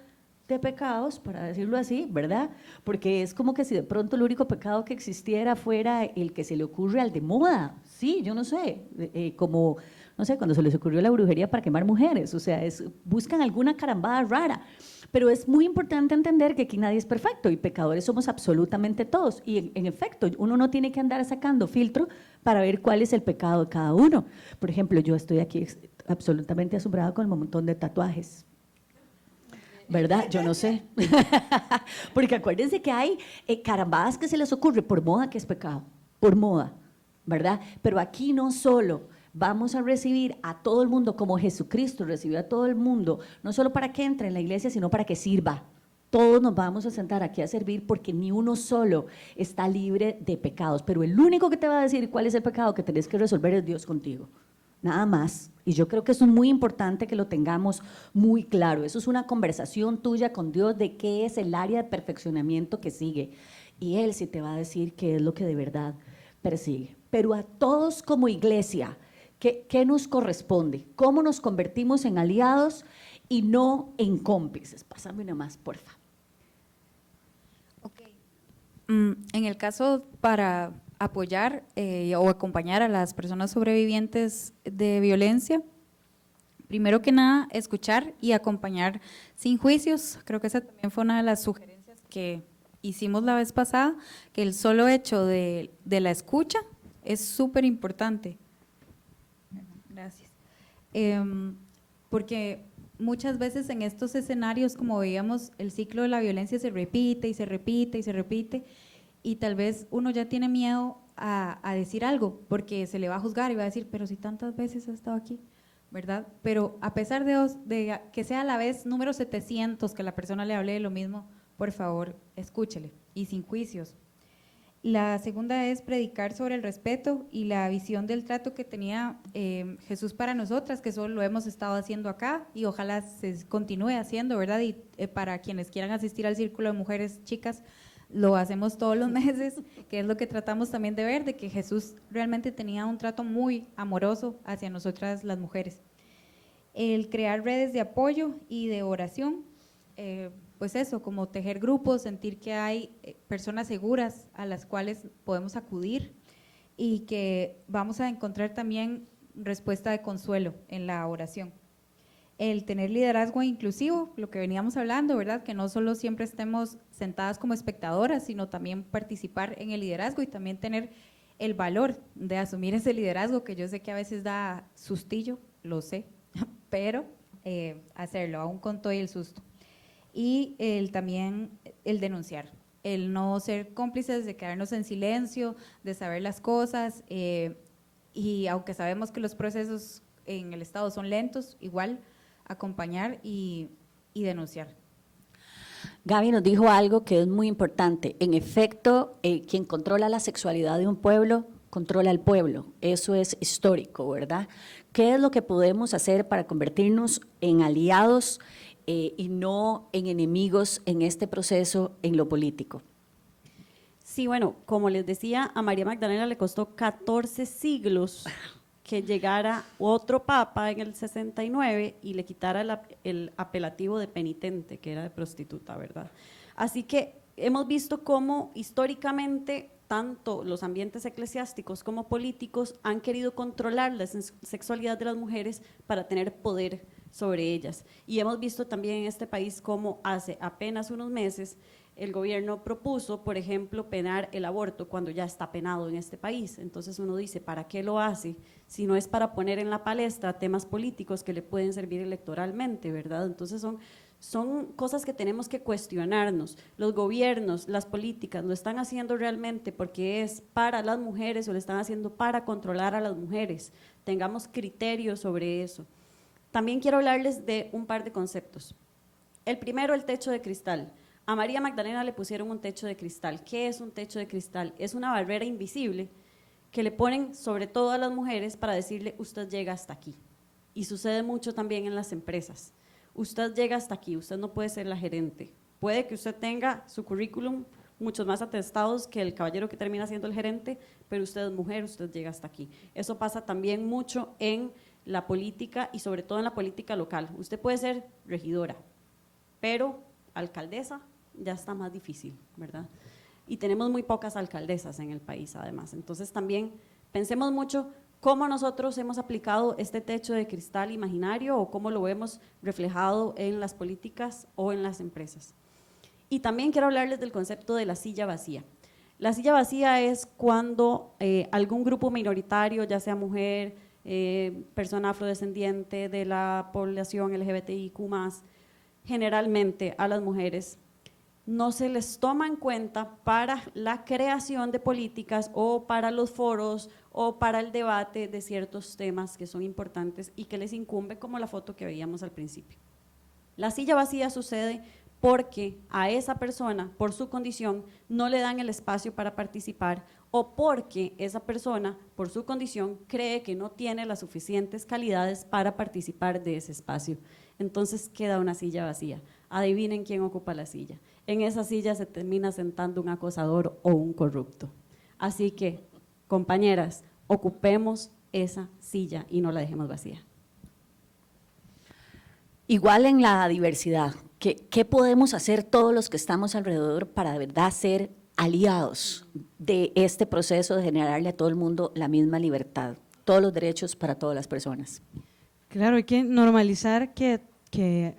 de pecados, para decirlo así, ¿verdad? Porque es como que si de pronto el único pecado que existiera fuera el que se le ocurre al de moda, sí, yo no sé, como, no sé, cuando se les ocurrió la brujería para quemar mujeres, o sea, buscan alguna carambada rara, pero es muy importante entender que aquí nadie es perfecto y pecadores somos absolutamente todos, y en efecto, uno no tiene que andar sacando filtro para ver cuál es el pecado de cada uno. Por ejemplo, yo estoy aquí absolutamente asombrada con el montón de tatuajes, ¿verdad? Yo no sé. Porque acuérdense que hay carambadas que se les ocurre por moda que es pecado, por moda, ¿verdad? Pero aquí no solo vamos a recibir a todo el mundo como Jesucristo recibió a todo el mundo, no solo para que entre en la iglesia, sino para que sirva. Todos nos vamos a sentar aquí a servir porque ni uno solo está libre de pecados, pero el único que te va a decir cuál es el pecado que tenés que resolver es Dios contigo. Nada más. Y yo creo que eso es muy importante que lo tengamos muy claro. Eso es una conversación tuya con Dios de qué es el área de perfeccionamiento que sigue. Y Él sí te va a decir qué es lo que de verdad persigue. Pero a todos como iglesia, ¿qué nos corresponde? ¿Cómo nos convertimos en aliados y no en cómplices? Pásame una más, porfa. Ok. En el caso para apoyar o acompañar a las personas sobrevivientes de violencia, primero que nada, escuchar y acompañar sin juicios. Creo que esa también fue una de las sugerencias que hicimos la vez pasada, que el solo hecho de la escucha es súper importante. Gracias. Porque muchas veces en estos escenarios, como veíamos, el ciclo de la violencia se repite y se repite y se repite, y tal vez uno ya tiene miedo a decir algo, porque se le va a juzgar y va a decir, pero si tantas veces ha estado aquí, ¿verdad? Pero a pesar de que sea a la vez número 700 que la persona le hable de lo mismo, por favor, escúchele, y sin juicios. La segunda es predicar sobre el respeto y la visión del trato que tenía Jesús para nosotras, que eso lo hemos estado haciendo acá y ojalá se continúe haciendo, ¿verdad? Y para quienes quieran asistir al Círculo de Mujeres Chicas, lo hacemos todos los meses, que es lo que tratamos también de ver, de que Jesús realmente tenía un trato muy amoroso hacia nosotras las mujeres. El crear redes de apoyo y de oración, pues eso, como tejer grupos, sentir que hay personas seguras a las cuales podemos acudir y que vamos a encontrar también respuesta de consuelo en la oración. El tener liderazgo inclusivo, lo que veníamos hablando, ¿verdad? Que no solo siempre estemos sentadas como espectadoras, sino también participar en el liderazgo y también tener el valor de asumir ese liderazgo, que yo sé que a veces da sustillo, lo sé, pero hacerlo, aún con todo el susto. Y también el denunciar, el no ser cómplices, de quedarnos en silencio, de saber las cosas, y aunque sabemos que los procesos en el Estado son lentos, igual acompañar y denunciar. Gaby nos dijo algo que es muy importante. En efecto, quien controla la sexualidad de un pueblo, controla al pueblo. Eso es histórico, ¿verdad? ¿Qué es lo que podemos hacer para convertirnos en aliados y no en enemigos en este proceso en lo político? Sí, bueno, como les decía, a María Magdalena le costó 14 siglos que llegara otro papa en el 69 y le quitara el apelativo de penitente, que era de prostituta, ¿verdad? Así que hemos visto cómo históricamente tanto los ambientes eclesiásticos como políticos han querido controlar la sexualidad de las mujeres para tener poder sobre ellas. Y hemos visto también en este país cómo hace apenas unos meses el gobierno propuso, por ejemplo, penar el aborto cuando ya está penado en este país. Entonces uno dice, ¿para qué lo hace? Si no es para poner en la palestra temas políticos que le pueden servir electoralmente, ¿verdad? Entonces Son cosas que tenemos que cuestionarnos. Los gobiernos, las políticas, ¿lo están haciendo realmente porque es para las mujeres o lo están haciendo para controlar a las mujeres? Tengamos criterios sobre eso. También quiero hablarles de un par de conceptos. El primero, el techo de cristal. A María Magdalena le pusieron un techo de cristal. ¿Qué es un techo de cristal? Es una barrera invisible que le ponen sobre todo a las mujeres para decirle, usted llega hasta aquí. Y sucede mucho también en las empresas. Usted llega hasta aquí, usted no puede ser la gerente. Puede que usted tenga su currículum muchos más atestados que el caballero que termina siendo el gerente, pero usted es mujer, usted llega hasta aquí. Eso pasa también mucho en la política y sobre todo en la política local. Usted puede ser regidora, pero alcaldesa ya está más difícil, ¿verdad? Y tenemos muy pocas alcaldesas en el país además. Entonces también pensemos mucho cómo nosotros hemos aplicado este techo de cristal imaginario o cómo lo vemos reflejado en las políticas o en las empresas. Y también quiero hablarles del concepto de la silla vacía. La silla vacía es cuando algún grupo minoritario, ya sea mujer, persona afrodescendiente, de la población LGBTIQ+, generalmente a las mujeres, no se les toma en cuenta para la creación de políticas o para los foros o para el debate de ciertos temas que son importantes y que les incumbe, como la foto que veíamos al principio. La silla vacía sucede porque a esa persona, por su condición, no le dan el espacio para participar o porque esa persona, por su condición, cree que no tiene las suficientes calidades para participar de ese espacio. Entonces queda una silla vacía. Adivinen quién ocupa la silla. En esa silla se termina sentando un acosador o un corrupto. Así que, compañeras, ocupemos esa silla y no la dejemos vacía. Igual en la diversidad, ¿qué podemos hacer todos los que estamos alrededor para de verdad ser aliados de este proceso de generarle a todo el mundo la misma libertad, todos los derechos para todas las personas? Claro, hay que normalizar que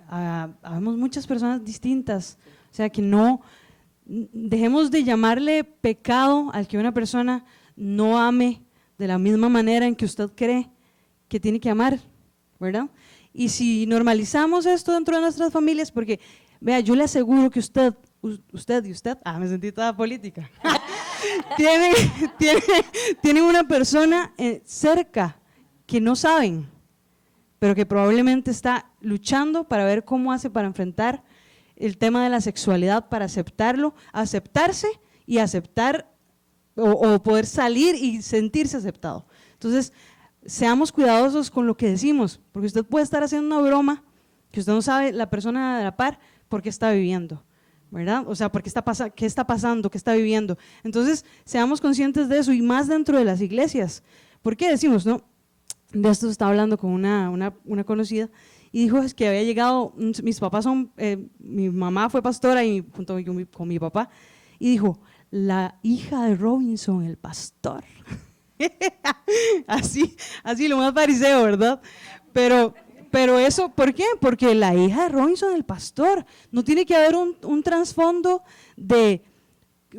habemos muchas personas distintas, o sea, que no dejemos de llamarle pecado al que una persona no ame de la misma manera en que usted cree que tiene que amar, ¿verdad? Y si normalizamos esto dentro de nuestras familias, porque, vea, yo le aseguro que usted, me sentí toda política, tienen una persona cerca que no saben, pero que probablemente está luchando para ver cómo hace para enfrentar el tema de la sexualidad, para aceptarlo, aceptarse y aceptar o poder salir y sentirse aceptado. Entonces, seamos cuidadosos con lo que decimos, porque usted puede estar haciendo una broma que usted no sabe la persona de la par por qué está viviendo, ¿verdad? O sea, qué está pasando, qué está viviendo. Entonces, seamos conscientes de eso y más dentro de las iglesias. ¿Por qué decimos, no? De esto estaba hablando con una conocida y dijo es que había llegado, mis papás son, mi mamá fue pastora y junto con mi papá, y dijo, la hija de Robinson, el pastor. así lo más fariseo, ¿verdad? Pero eso, ¿por qué? Porque la hija de Robinson, el pastor, no tiene que haber un trasfondo de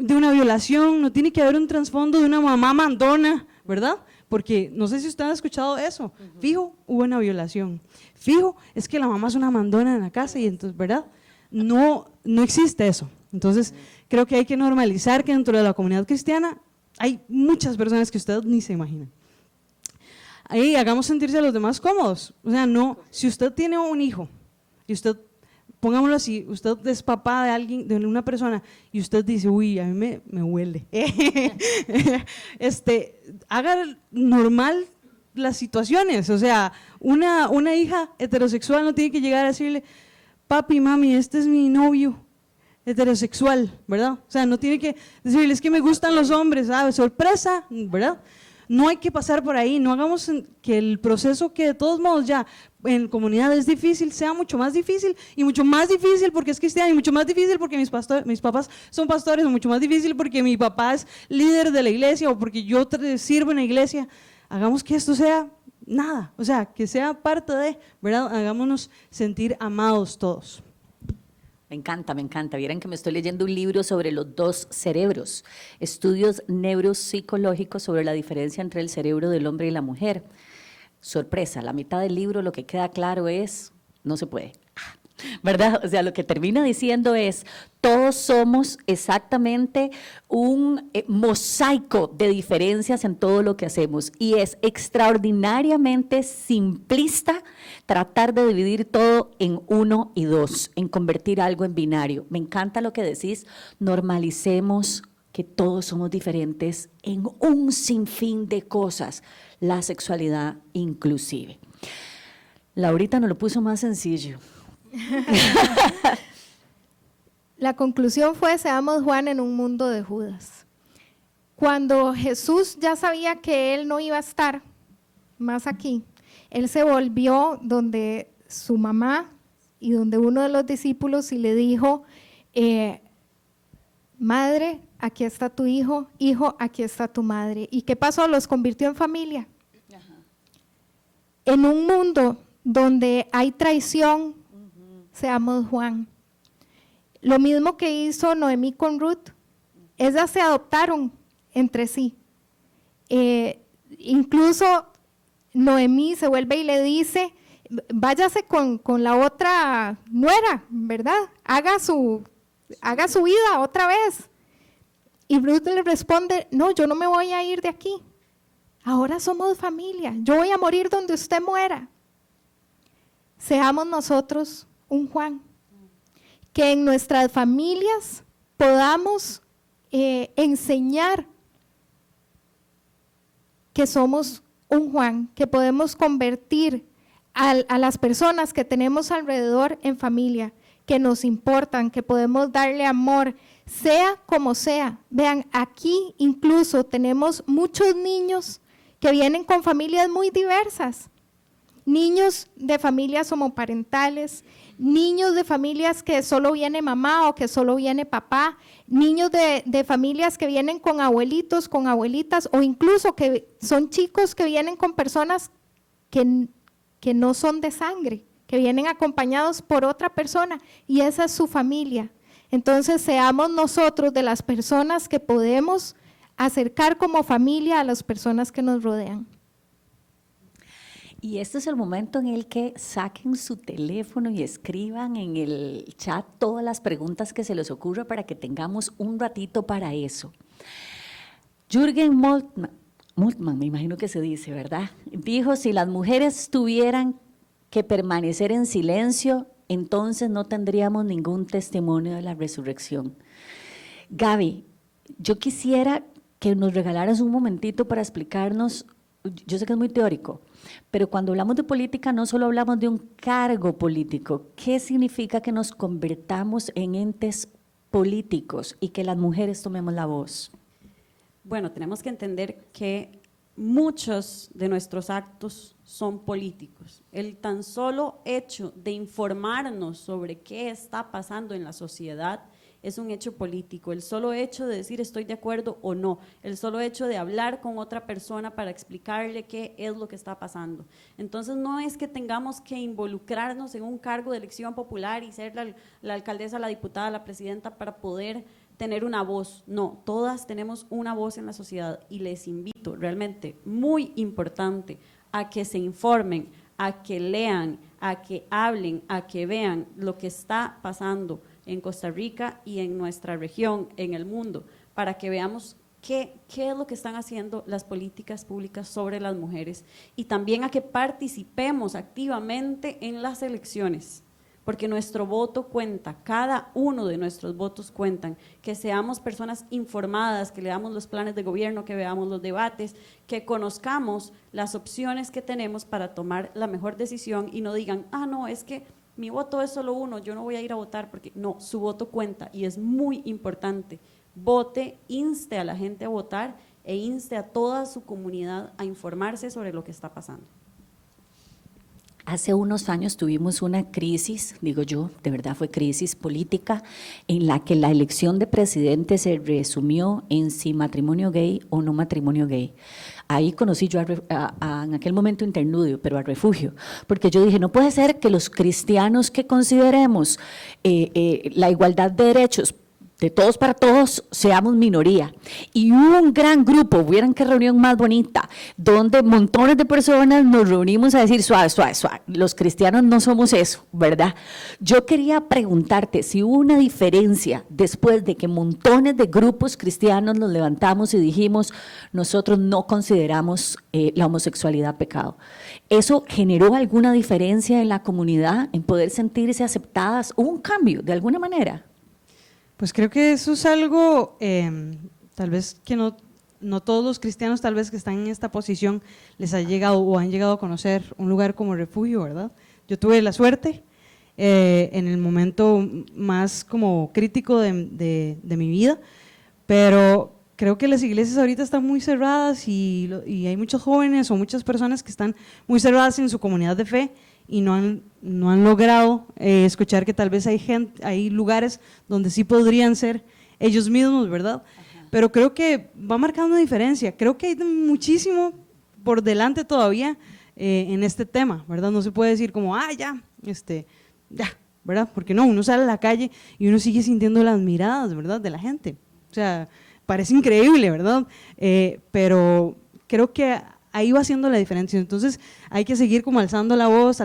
una violación, no tiene que haber un trasfondo de una mamá mandona, ¿verdad? Porque no sé si usted ha escuchado eso, fijo, hubo una violación, fijo, es que la mamá es una mandona en la casa y entonces, ¿verdad? No existe eso. Entonces, creo que hay que normalizar que dentro de la comunidad cristiana hay muchas personas que usted ni se imagina. Ahí hagamos sentirse a los demás cómodos. O sea, no, si usted tiene un hijo y usted, pongámoslo así, usted es papá de alguien, de una persona y usted dice, uy, a mí me huele. Haga normal las situaciones. O sea, una hija heterosexual no tiene que llegar a decirle, papi, mami, este es mi novio heterosexual, ¿verdad? O sea, no tiene que decirle, es que me gustan los hombres, ¿sabes? Sorpresa, ¿verdad? No hay que pasar por ahí, no hagamos que el proceso que de todos modos ya en comunidad es difícil, sea mucho más difícil y mucho más difícil porque es cristiano y mucho más difícil porque mis papás son pastores o mucho más difícil porque mi papá es líder de la iglesia o porque yo sirvo en la iglesia. Hagamos que esto sea nada, o sea, que sea parte de, ¿verdad? Hagámonos sentir amados todos. Me encanta. Vieran que me estoy leyendo un libro sobre los dos cerebros, estudios neuropsicológicos sobre la diferencia entre el cerebro del hombre y la mujer. Sorpresa, la mitad del libro lo que queda claro es, no se puede. ¿verdad? O sea, lo que termina diciendo es, todos somos exactamente un mosaico de diferencias en todo lo que hacemos y es extraordinariamente simplista tratar de dividir todo en 1 y 2, en convertir algo en binario. Me encanta lo que decís, normalicemos que todos somos diferentes en un sinfín de cosas, la sexualidad inclusive. Laurita nos lo puso más sencillo. La conclusión fue, seamos Juan en un mundo de Judas. Cuando Jesús ya sabía que él no iba a estar más aquí, él se volvió donde su mamá y donde uno de los discípulos y le dijo, madre, aquí está tu hijo, hijo, aquí está tu madre. ¿Y qué pasó? Los convirtió en familia. Ajá. En un mundo donde hay traición, seamos Juan. Lo mismo que hizo Noemí con Ruth, ellas se adoptaron entre sí. Incluso Noemí se vuelve y le dice, váyase con la otra nuera, ¿verdad? Haga su vida otra vez. Y Ruth le responde, no, yo no me voy a ir de aquí. Ahora somos familia, yo voy a morir donde usted muera. Seamos nosotros un Juan, que en nuestras familias podamos enseñar que somos un Juan, que podemos convertir a las personas que tenemos alrededor en familia, que nos importan, que podemos darle amor, sea como sea. Vean, aquí incluso tenemos muchos niños que vienen con familias muy diversas. Niños de familias homoparentales, niños de familias que solo viene mamá o que solo viene papá, niños de familias que vienen con abuelitos, con abuelitas, o incluso que son chicos que vienen con personas que no son de sangre, que vienen acompañados por otra persona, y esa es su familia. Entonces, seamos nosotros de las personas que podemos acercar como familia a las personas que nos rodean. Y este es el momento en el que saquen su teléfono y escriban en el chat todas las preguntas que se les ocurra para que tengamos un ratito para eso. Jürgen Moltmann, me imagino que se dice, ¿verdad? Dijo, si las mujeres tuvieran que permanecer en silencio, entonces no tendríamos ningún testimonio de la resurrección. Gaby, yo quisiera que nos regalaras un momentito para explicarnos. Yo sé que es muy teórico, pero cuando hablamos de política no solo hablamos de un cargo político. ¿Qué significa que nos convertamos en entes políticos y que las mujeres tomemos la voz? Bueno, tenemos que entender que muchos de nuestros actos son políticos. El tan solo hecho de informarnos sobre qué está pasando en la sociedad es un hecho político. El solo hecho de decir estoy de acuerdo o no, el solo hecho de hablar con otra persona para explicarle qué es lo que está pasando. Entonces no es que tengamos que involucrarnos en un cargo de elección popular y ser la alcaldesa, la diputada, la presidenta para poder tener una voz. No, todas tenemos una voz en la sociedad y les invito realmente, muy importante, a que se informen, a que lean, a que hablen, a que vean lo que está pasando en Costa Rica y en nuestra región, en el mundo, para que veamos qué es lo que están haciendo las políticas públicas sobre las mujeres y también a que participemos activamente en las elecciones, porque nuestro voto cuenta, cada uno de nuestros votos cuentan, que seamos personas informadas, que leamos los planes de gobierno, que veamos los debates, que conozcamos las opciones que tenemos para tomar la mejor decisión y no digan, no, es que mi voto es solo uno, yo no voy a ir a votar, porque no, su voto cuenta y es muy importante. Vote, inste a la gente a votar e inste a toda su comunidad a informarse sobre lo que está pasando. Hace unos años tuvimos una crisis, digo yo, de verdad fue crisis política, en la que la elección de presidente se resumió en si matrimonio gay o no matrimonio gay. Ahí conocí yo en aquel momento interludio, pero a Refugio, porque yo dije, no puede ser que los cristianos que consideremos la igualdad de derechos de todos para todos, seamos minoría. Y hubo un gran grupo, vieran qué reunión más bonita, donde montones de personas nos reunimos a decir, suave, suave, suave, los cristianos no somos eso, ¿verdad? Yo quería preguntarte si hubo una diferencia después de que montones de grupos cristianos nos levantamos y dijimos, nosotros no consideramos la homosexualidad pecado. ¿Eso generó alguna diferencia en la comunidad, en poder sentirse aceptadas? ¿Hubo un cambio de alguna manera? Pues creo que eso es algo, tal vez que no todos los cristianos tal vez que están en esta posición les ha llegado o han llegado a conocer un lugar como Refugio, ¿verdad? Yo tuve la suerte en el momento más como crítico de mi vida, pero creo que las iglesias ahorita están muy cerradas y hay muchos jóvenes o muchas personas que están muy cerradas en su comunidad de fe y no han logrado escuchar que tal vez hay lugares donde sí podrían ser ellos mismos, ¿verdad? Ajá. Pero creo que va marcando una diferencia. Creo que hay muchísimo por delante todavía en este tema, ¿verdad? No se puede decir como, ya, ¿verdad? Porque no, uno sale a la calle y uno sigue sintiendo las miradas, ¿verdad? De la gente. O sea, parece increíble, ¿verdad? Pero creo que ahí va haciendo la diferencia. Entonces hay que seguir como alzando la voz,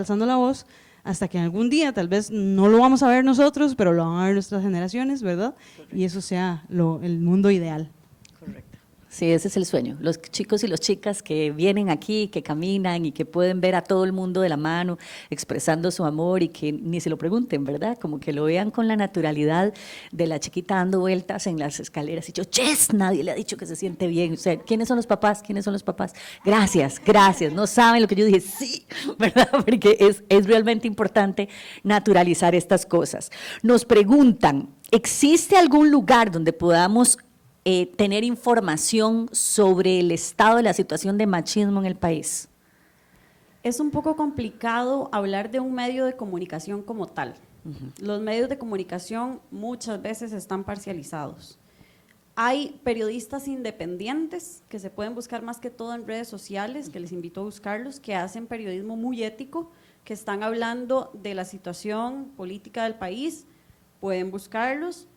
hasta que algún día tal vez no lo vamos a ver nosotros, pero lo van a ver nuestras generaciones, ¿verdad? Correcto. Y eso sea el mundo ideal. Correcto. Sí, ese es el sueño. Los chicos y las chicas que vienen aquí, que caminan y que pueden ver a todo el mundo de la mano expresando su amor y que ni se lo pregunten, ¿verdad? Como que lo vean con la naturalidad de la chiquita dando vueltas en las escaleras y yo, yes, nadie le ha dicho que se siente bien. O sea, ¿quiénes son los papás? ¿Quiénes son los papás? Gracias, gracias. No saben lo que yo dije, sí, ¿verdad? Porque es realmente importante naturalizar estas cosas. Nos preguntan, ¿existe algún lugar donde podamos tener información sobre el estado de la situación de machismo en el país? Es un poco complicado hablar de un medio de comunicación como tal. Los medios de comunicación muchas veces están parcializados. Hay periodistas independientes que se pueden buscar más que todo en redes sociales, que les invito a buscarlos, que hacen periodismo muy ético, que están hablando de la situación política del país, pueden buscarlos.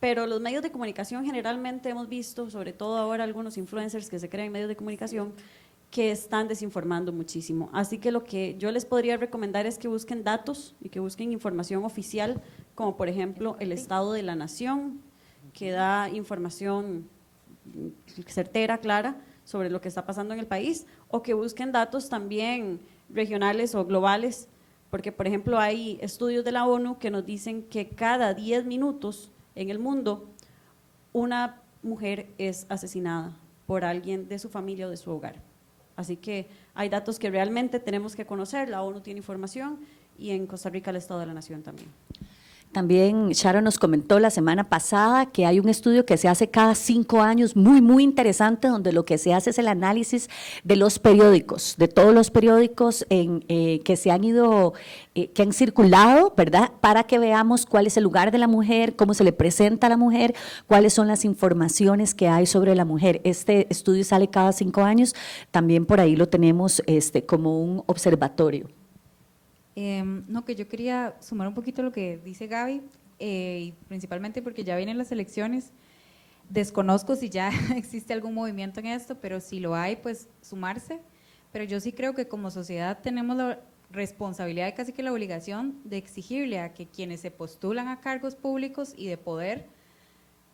Pero los medios de comunicación generalmente hemos visto, sobre todo ahora algunos influencers que se creen medios de comunicación, que están desinformando muchísimo. Así que lo que yo les podría recomendar es que busquen datos y que busquen información oficial, como por ejemplo el Estado de la Nación, que da información certera, clara, sobre lo que está pasando en el país, o que busquen datos también regionales o globales, porque por ejemplo hay estudios de la ONU que nos dicen que cada 10 minutos en el mundo, una mujer es asesinada por alguien de su familia o de su hogar. Así que hay datos que realmente tenemos que conocer, la ONU tiene información y en Costa Rica el Estado de la Nación también. También Sharon nos comentó la semana pasada que hay un estudio que se hace cada 5 años, muy, muy interesante, donde lo que se hace es el análisis de los periódicos, de todos los periódicos que se han ido, que han circulado, ¿verdad? Para que veamos cuál es el lugar de la mujer, cómo se le presenta a la mujer, cuáles son las informaciones que hay sobre la mujer. Este estudio sale cada 5 años, también por ahí lo tenemos como un observatorio. No, que yo quería sumar un poquito lo que dice Gaby, y principalmente porque ya vienen las elecciones. Desconozco si ya existe algún movimiento en esto, pero si lo hay, pues sumarse. Pero yo sí creo que como sociedad tenemos la responsabilidad y casi que la obligación de exigirle a que quienes se postulan a cargos públicos y de poder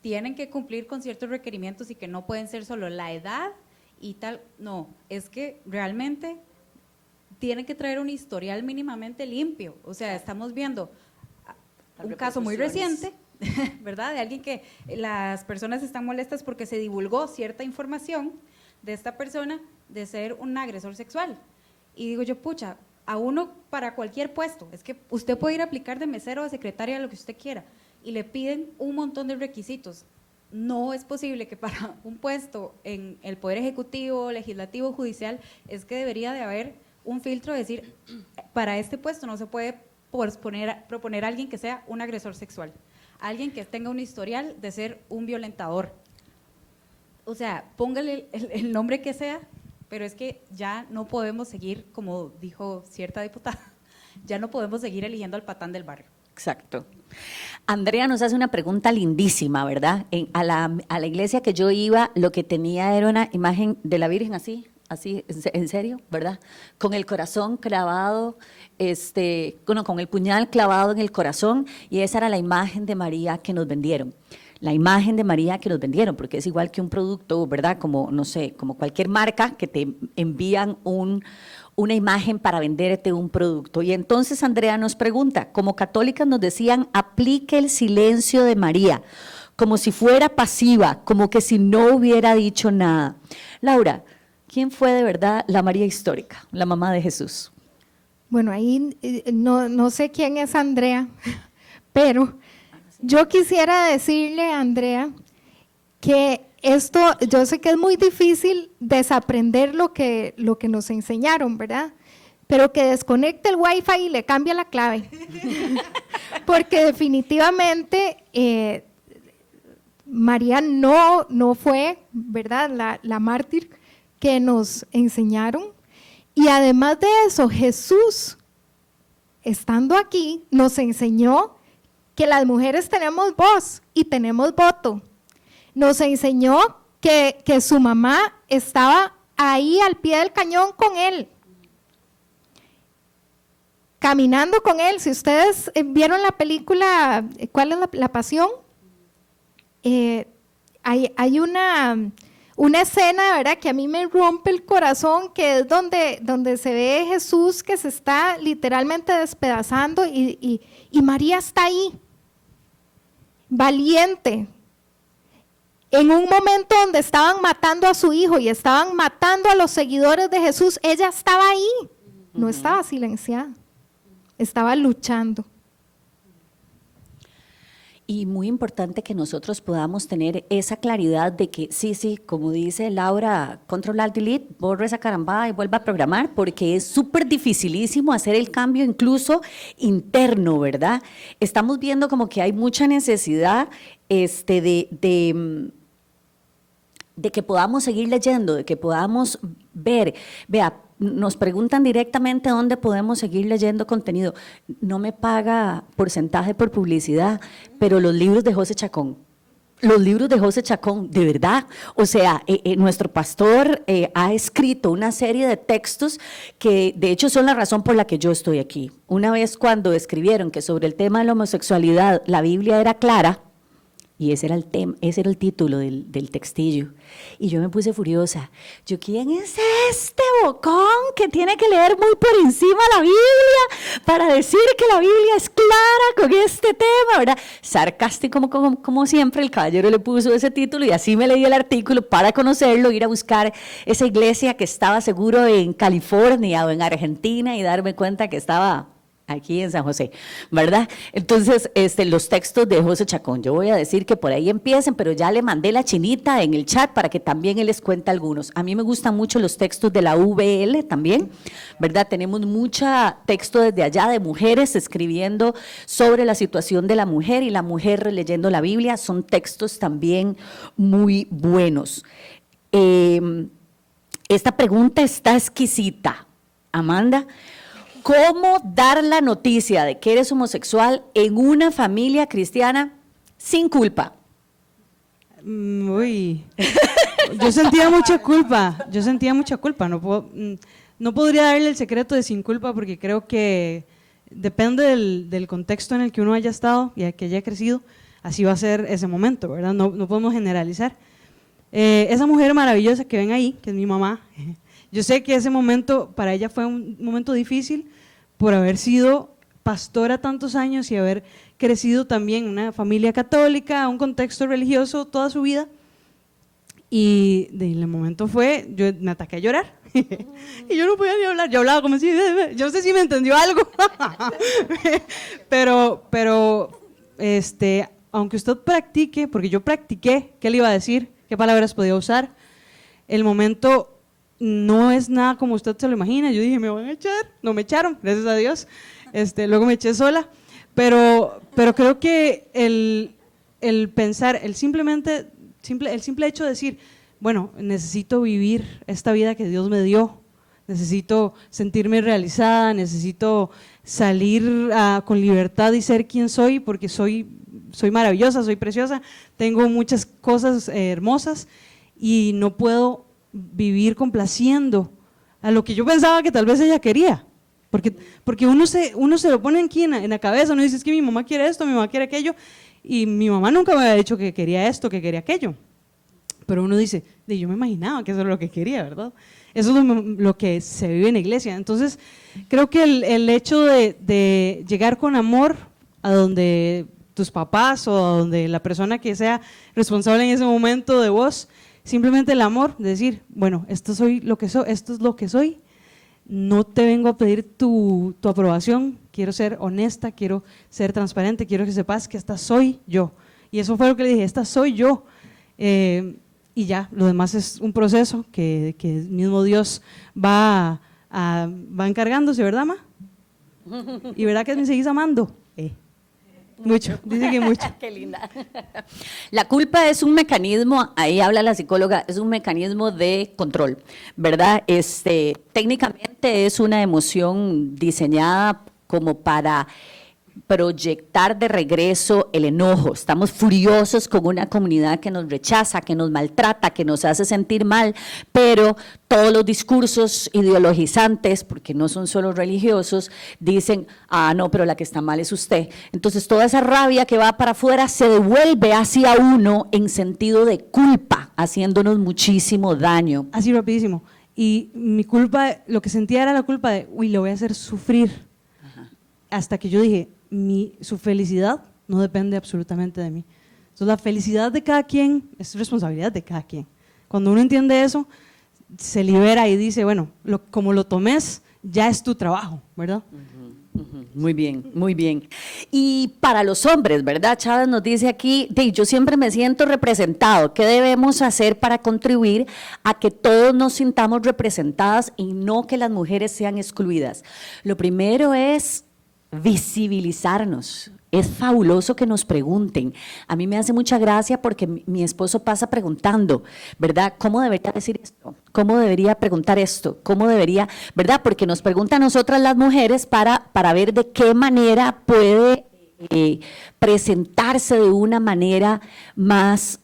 tienen que cumplir con ciertos requerimientos y que no pueden ser solo la edad y tal. No, es que realmente tienen que traer un historial mínimamente limpio. O sea, estamos viendo un caso muy reciente, ¿verdad? De alguien que las personas están molestas porque se divulgó cierta información de esta persona de ser un agresor sexual. Y digo yo, pucha, a uno para cualquier puesto, es que usted puede ir a aplicar de mesero o de secretaria, lo que usted quiera, y le piden un montón de requisitos. No es posible que para un puesto en el Poder Ejecutivo, Legislativo, Judicial, es que debería de haber un filtro de decir, para este puesto no se puede proponer a alguien que sea un agresor sexual, alguien que tenga un historial de ser un violentador. O sea, póngale el nombre que sea, pero es que ya no podemos seguir, como dijo cierta diputada, ya no podemos seguir eligiendo al patán del barrio. Exacto. Andrea nos hace una pregunta lindísima, ¿verdad? A la iglesia que yo iba, lo que tenía era una imagen de la Virgen así, en serio, ¿verdad? Con el corazón clavado, con el puñal clavado en el corazón, y esa era la imagen de María que nos vendieron. La imagen de María que nos vendieron, porque es igual que un producto, ¿verdad? Como, no sé, como cualquier marca que te envían una imagen para venderte un producto. Y entonces Andrea nos pregunta, como católicas nos decían, aplique el silencio de María, como si fuera pasiva, como que si no hubiera dicho nada. Laura, ¿quién fue de verdad la María histórica, la mamá de Jesús? Bueno, ahí no sé quién es Andrea, pero yo quisiera decirle a Andrea que esto, yo sé que es muy difícil desaprender lo que nos enseñaron, ¿verdad? Pero que desconecte el wifi y le cambie la clave. Porque definitivamente María no fue, ¿verdad?, la mártir que nos enseñaron. Y además de eso, Jesús, estando aquí, nos enseñó que las mujeres tenemos voz y tenemos voto. Nos enseñó que su mamá estaba ahí al pie del cañón con él, caminando con él. Si ustedes vieron la película, ¿cuál es la Pasión? Hay una escena, ¿verdad?, que a mí me rompe el corazón, que es donde se ve Jesús que se está literalmente despedazando y María está ahí, valiente. En un momento donde estaban matando a su hijo y estaban matando a los seguidores de Jesús, ella estaba ahí, no estaba silenciada, estaba luchando. Y muy importante que nosotros podamos tener esa claridad de que sí, como dice Laura, control alt delete, borre esa carambada y vuelva a programar, porque es súper dificilísimo hacer el cambio incluso interno, ¿verdad? Estamos viendo como que hay mucha necesidad de que podamos seguir leyendo, de que podamos ver. Vea, nos preguntan directamente dónde podemos seguir leyendo contenido. No me paga porcentaje por publicidad, pero los libros de José Chacón. Los libros de José Chacón, de verdad. O sea, nuestro pastor ha escrito una serie de textos que de hecho son la razón por la que yo estoy aquí. Una vez cuando escribieron que sobre el tema de la homosexualidad la Biblia era clara, y ese era el título del textillo. Y yo me puse furiosa. ¿Quién es este bocón que tiene que leer muy por encima la Biblia para decir que la Biblia es clara con este tema, ¿verdad? Sarcástico como siempre, el caballero le puso ese título y así me leí el artículo para conocerlo, ir a buscar esa iglesia que estaba seguro en California o en Argentina y darme cuenta que estaba aquí en San José, ¿verdad? Entonces, los textos de José Chacón, yo voy a decir que por ahí empiecen, pero ya le mandé la chinita en el chat para que también él les cuente algunos. A mí me gustan mucho los textos de la VL también, ¿verdad? Tenemos mucho texto desde allá de mujeres escribiendo sobre la situación de la mujer y la mujer releyendo la Biblia, son textos también muy buenos. Esta pregunta está exquisita, Amanda. ¿Cómo dar la noticia de que eres homosexual en una familia cristiana sin culpa? Uy, yo sentía mucha culpa, no podría darle el secreto de sin culpa porque creo que depende del contexto en el que uno haya estado y que haya crecido, así va a ser ese momento, ¿verdad? No podemos generalizar. Esa mujer maravillosa que ven ahí, que es mi mamá, yo sé que ese momento para ella fue un momento difícil por haber sido pastora tantos años y haber crecido también en una familia católica, un contexto religioso toda su vida. Y el momento fue, yo me ataqué a llorar y yo no podía ni hablar, yo hablaba como así, yo no sé si me entendió algo, pero aunque usted practique, porque yo practiqué qué le iba a decir, qué palabras podía usar, el momento no es nada como usted se lo imagina. Yo dije, me van a echar, no me echaron, gracias a Dios, luego me eché sola, pero creo que el pensar, el simple hecho de decir, bueno, necesito vivir esta vida que Dios me dio, necesito sentirme realizada, necesito salir con libertad y ser quien soy, porque soy soy maravillosa, soy preciosa, tengo muchas cosas hermosas y no puedo vivir complaciendo a lo que yo pensaba que tal vez ella quería. Porque uno se lo pone aquí en la cabeza, uno dice, es que mi mamá quiere esto, mi mamá quiere aquello, y mi mamá nunca me había dicho que quería esto, que quería aquello. Pero uno dice, yo me imaginaba que eso era lo que quería, ¿verdad? Eso es lo que se vive en la iglesia. Entonces, creo que el hecho de llegar con amor a donde tus papás o a donde la persona que sea responsable en ese momento de vos, simplemente el amor, de decir, bueno, esto es lo que soy, no te vengo a pedir tu aprobación, quiero ser honesta, quiero ser transparente, quiero que sepas que esta soy yo. Y eso fue lo que le dije, esta soy yo. Y ya, lo demás es un proceso que el mismo Dios va encargándose, ¿verdad, ma? ¿Y verdad que me seguís amando? Mucho, dice que mucho. Qué linda. La culpa es un mecanismo, ahí habla la psicóloga, es un mecanismo de control, ¿verdad? Técnicamente es una emoción diseñada como para proyectar de regreso el enojo. Estamos furiosos con una comunidad que nos rechaza, que nos maltrata, que nos hace sentir mal, pero todos los discursos ideologizantes, porque no son solo religiosos, dicen, no, pero la que está mal es usted. Entonces toda esa rabia que va para afuera se devuelve hacia uno en sentido de culpa, haciéndonos muchísimo daño. Así rapidísimo. Y mi culpa, lo que sentía era la culpa de, le voy a hacer sufrir. Ajá. Hasta que yo dije, su felicidad no depende absolutamente de mí. Entonces la felicidad de cada quien es responsabilidad de cada quien. Cuando uno entiende eso, se libera y dice, bueno, como lo tomes, ya es tu trabajo, ¿verdad? Muy bien, muy bien. Y para los hombres, ¿verdad? Chávez nos dice aquí, yo siempre me siento representado. ¿Qué debemos hacer para contribuir a que todos nos sintamos representadas y no que las mujeres sean excluidas? Lo primero es visibilizarnos. Es fabuloso que nos pregunten. A mí me hace mucha gracia porque mi esposo pasa preguntando, ¿verdad? ¿Cómo debería decir esto? ¿Cómo debería preguntar esto? ¿Cómo debería, verdad? Porque nos pregunta a nosotras las mujeres para ver de qué manera puede presentarse de una manera más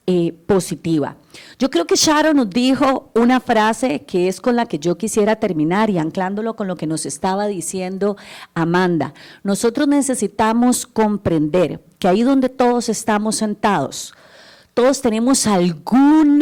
positiva. Yo creo que Sharon nos dijo una frase que es con la que yo quisiera terminar y anclándolo con lo que nos estaba diciendo Amanda. Nosotros necesitamos comprender que ahí donde todos estamos sentados, todos tenemos algún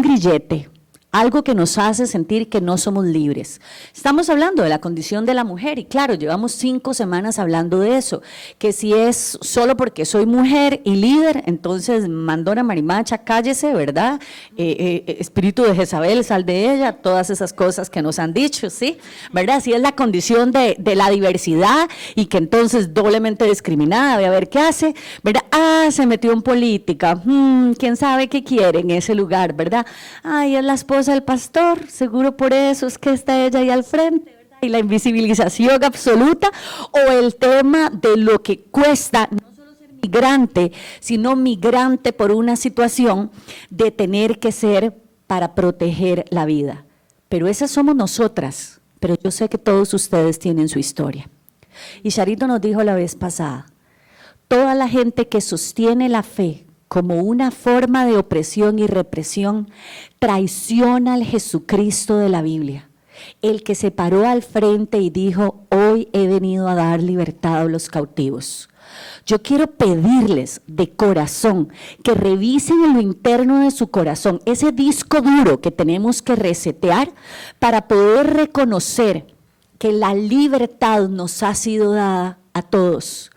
grillete, algo que nos hace sentir que no somos libres. Estamos hablando de la condición de la mujer y claro, llevamos 5 semanas hablando de eso, que si es solo porque soy mujer y líder, entonces mandona marimacha, cállese, ¿verdad? Espíritu de Jezabel, sal de ella, todas esas cosas que nos han dicho, ¿sí? ¿Verdad? Si es la condición de la diversidad y que entonces doblemente discriminada, voy a ver qué hace, ¿verdad? Se metió en política, quién sabe qué quiere en ese lugar, ¿verdad? Es la esposa del pastor, seguro por eso es que está ella ahí al frente, ¿verdad? Y la invisibilización absoluta, o el tema de lo que cuesta no solo ser migrante, sino migrante por una situación de tener que ser para proteger la vida. Pero esas somos nosotras, pero yo sé que todos ustedes tienen su historia. Y Charito nos dijo la vez pasada, toda la gente que sostiene la fe como una forma de opresión y represión, traiciona al Jesucristo de la Biblia, el que se paró al frente y dijo, hoy he venido a dar libertad a los cautivos. Yo quiero pedirles de corazón que revisen en lo interno de su corazón, ese disco duro que tenemos que resetear para poder reconocer que la libertad nos ha sido dada a todos.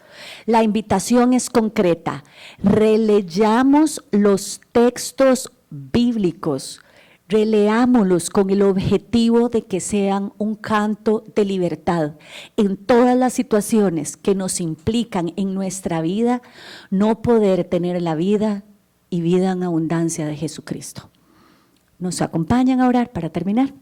La invitación es concreta, releyamos los textos bíblicos, releámoslos con el objetivo de que sean un canto de libertad en todas las situaciones que nos implican en nuestra vida no poder tener la vida y vida en abundancia de Jesucristo. ¿Nos acompañan a orar para terminar?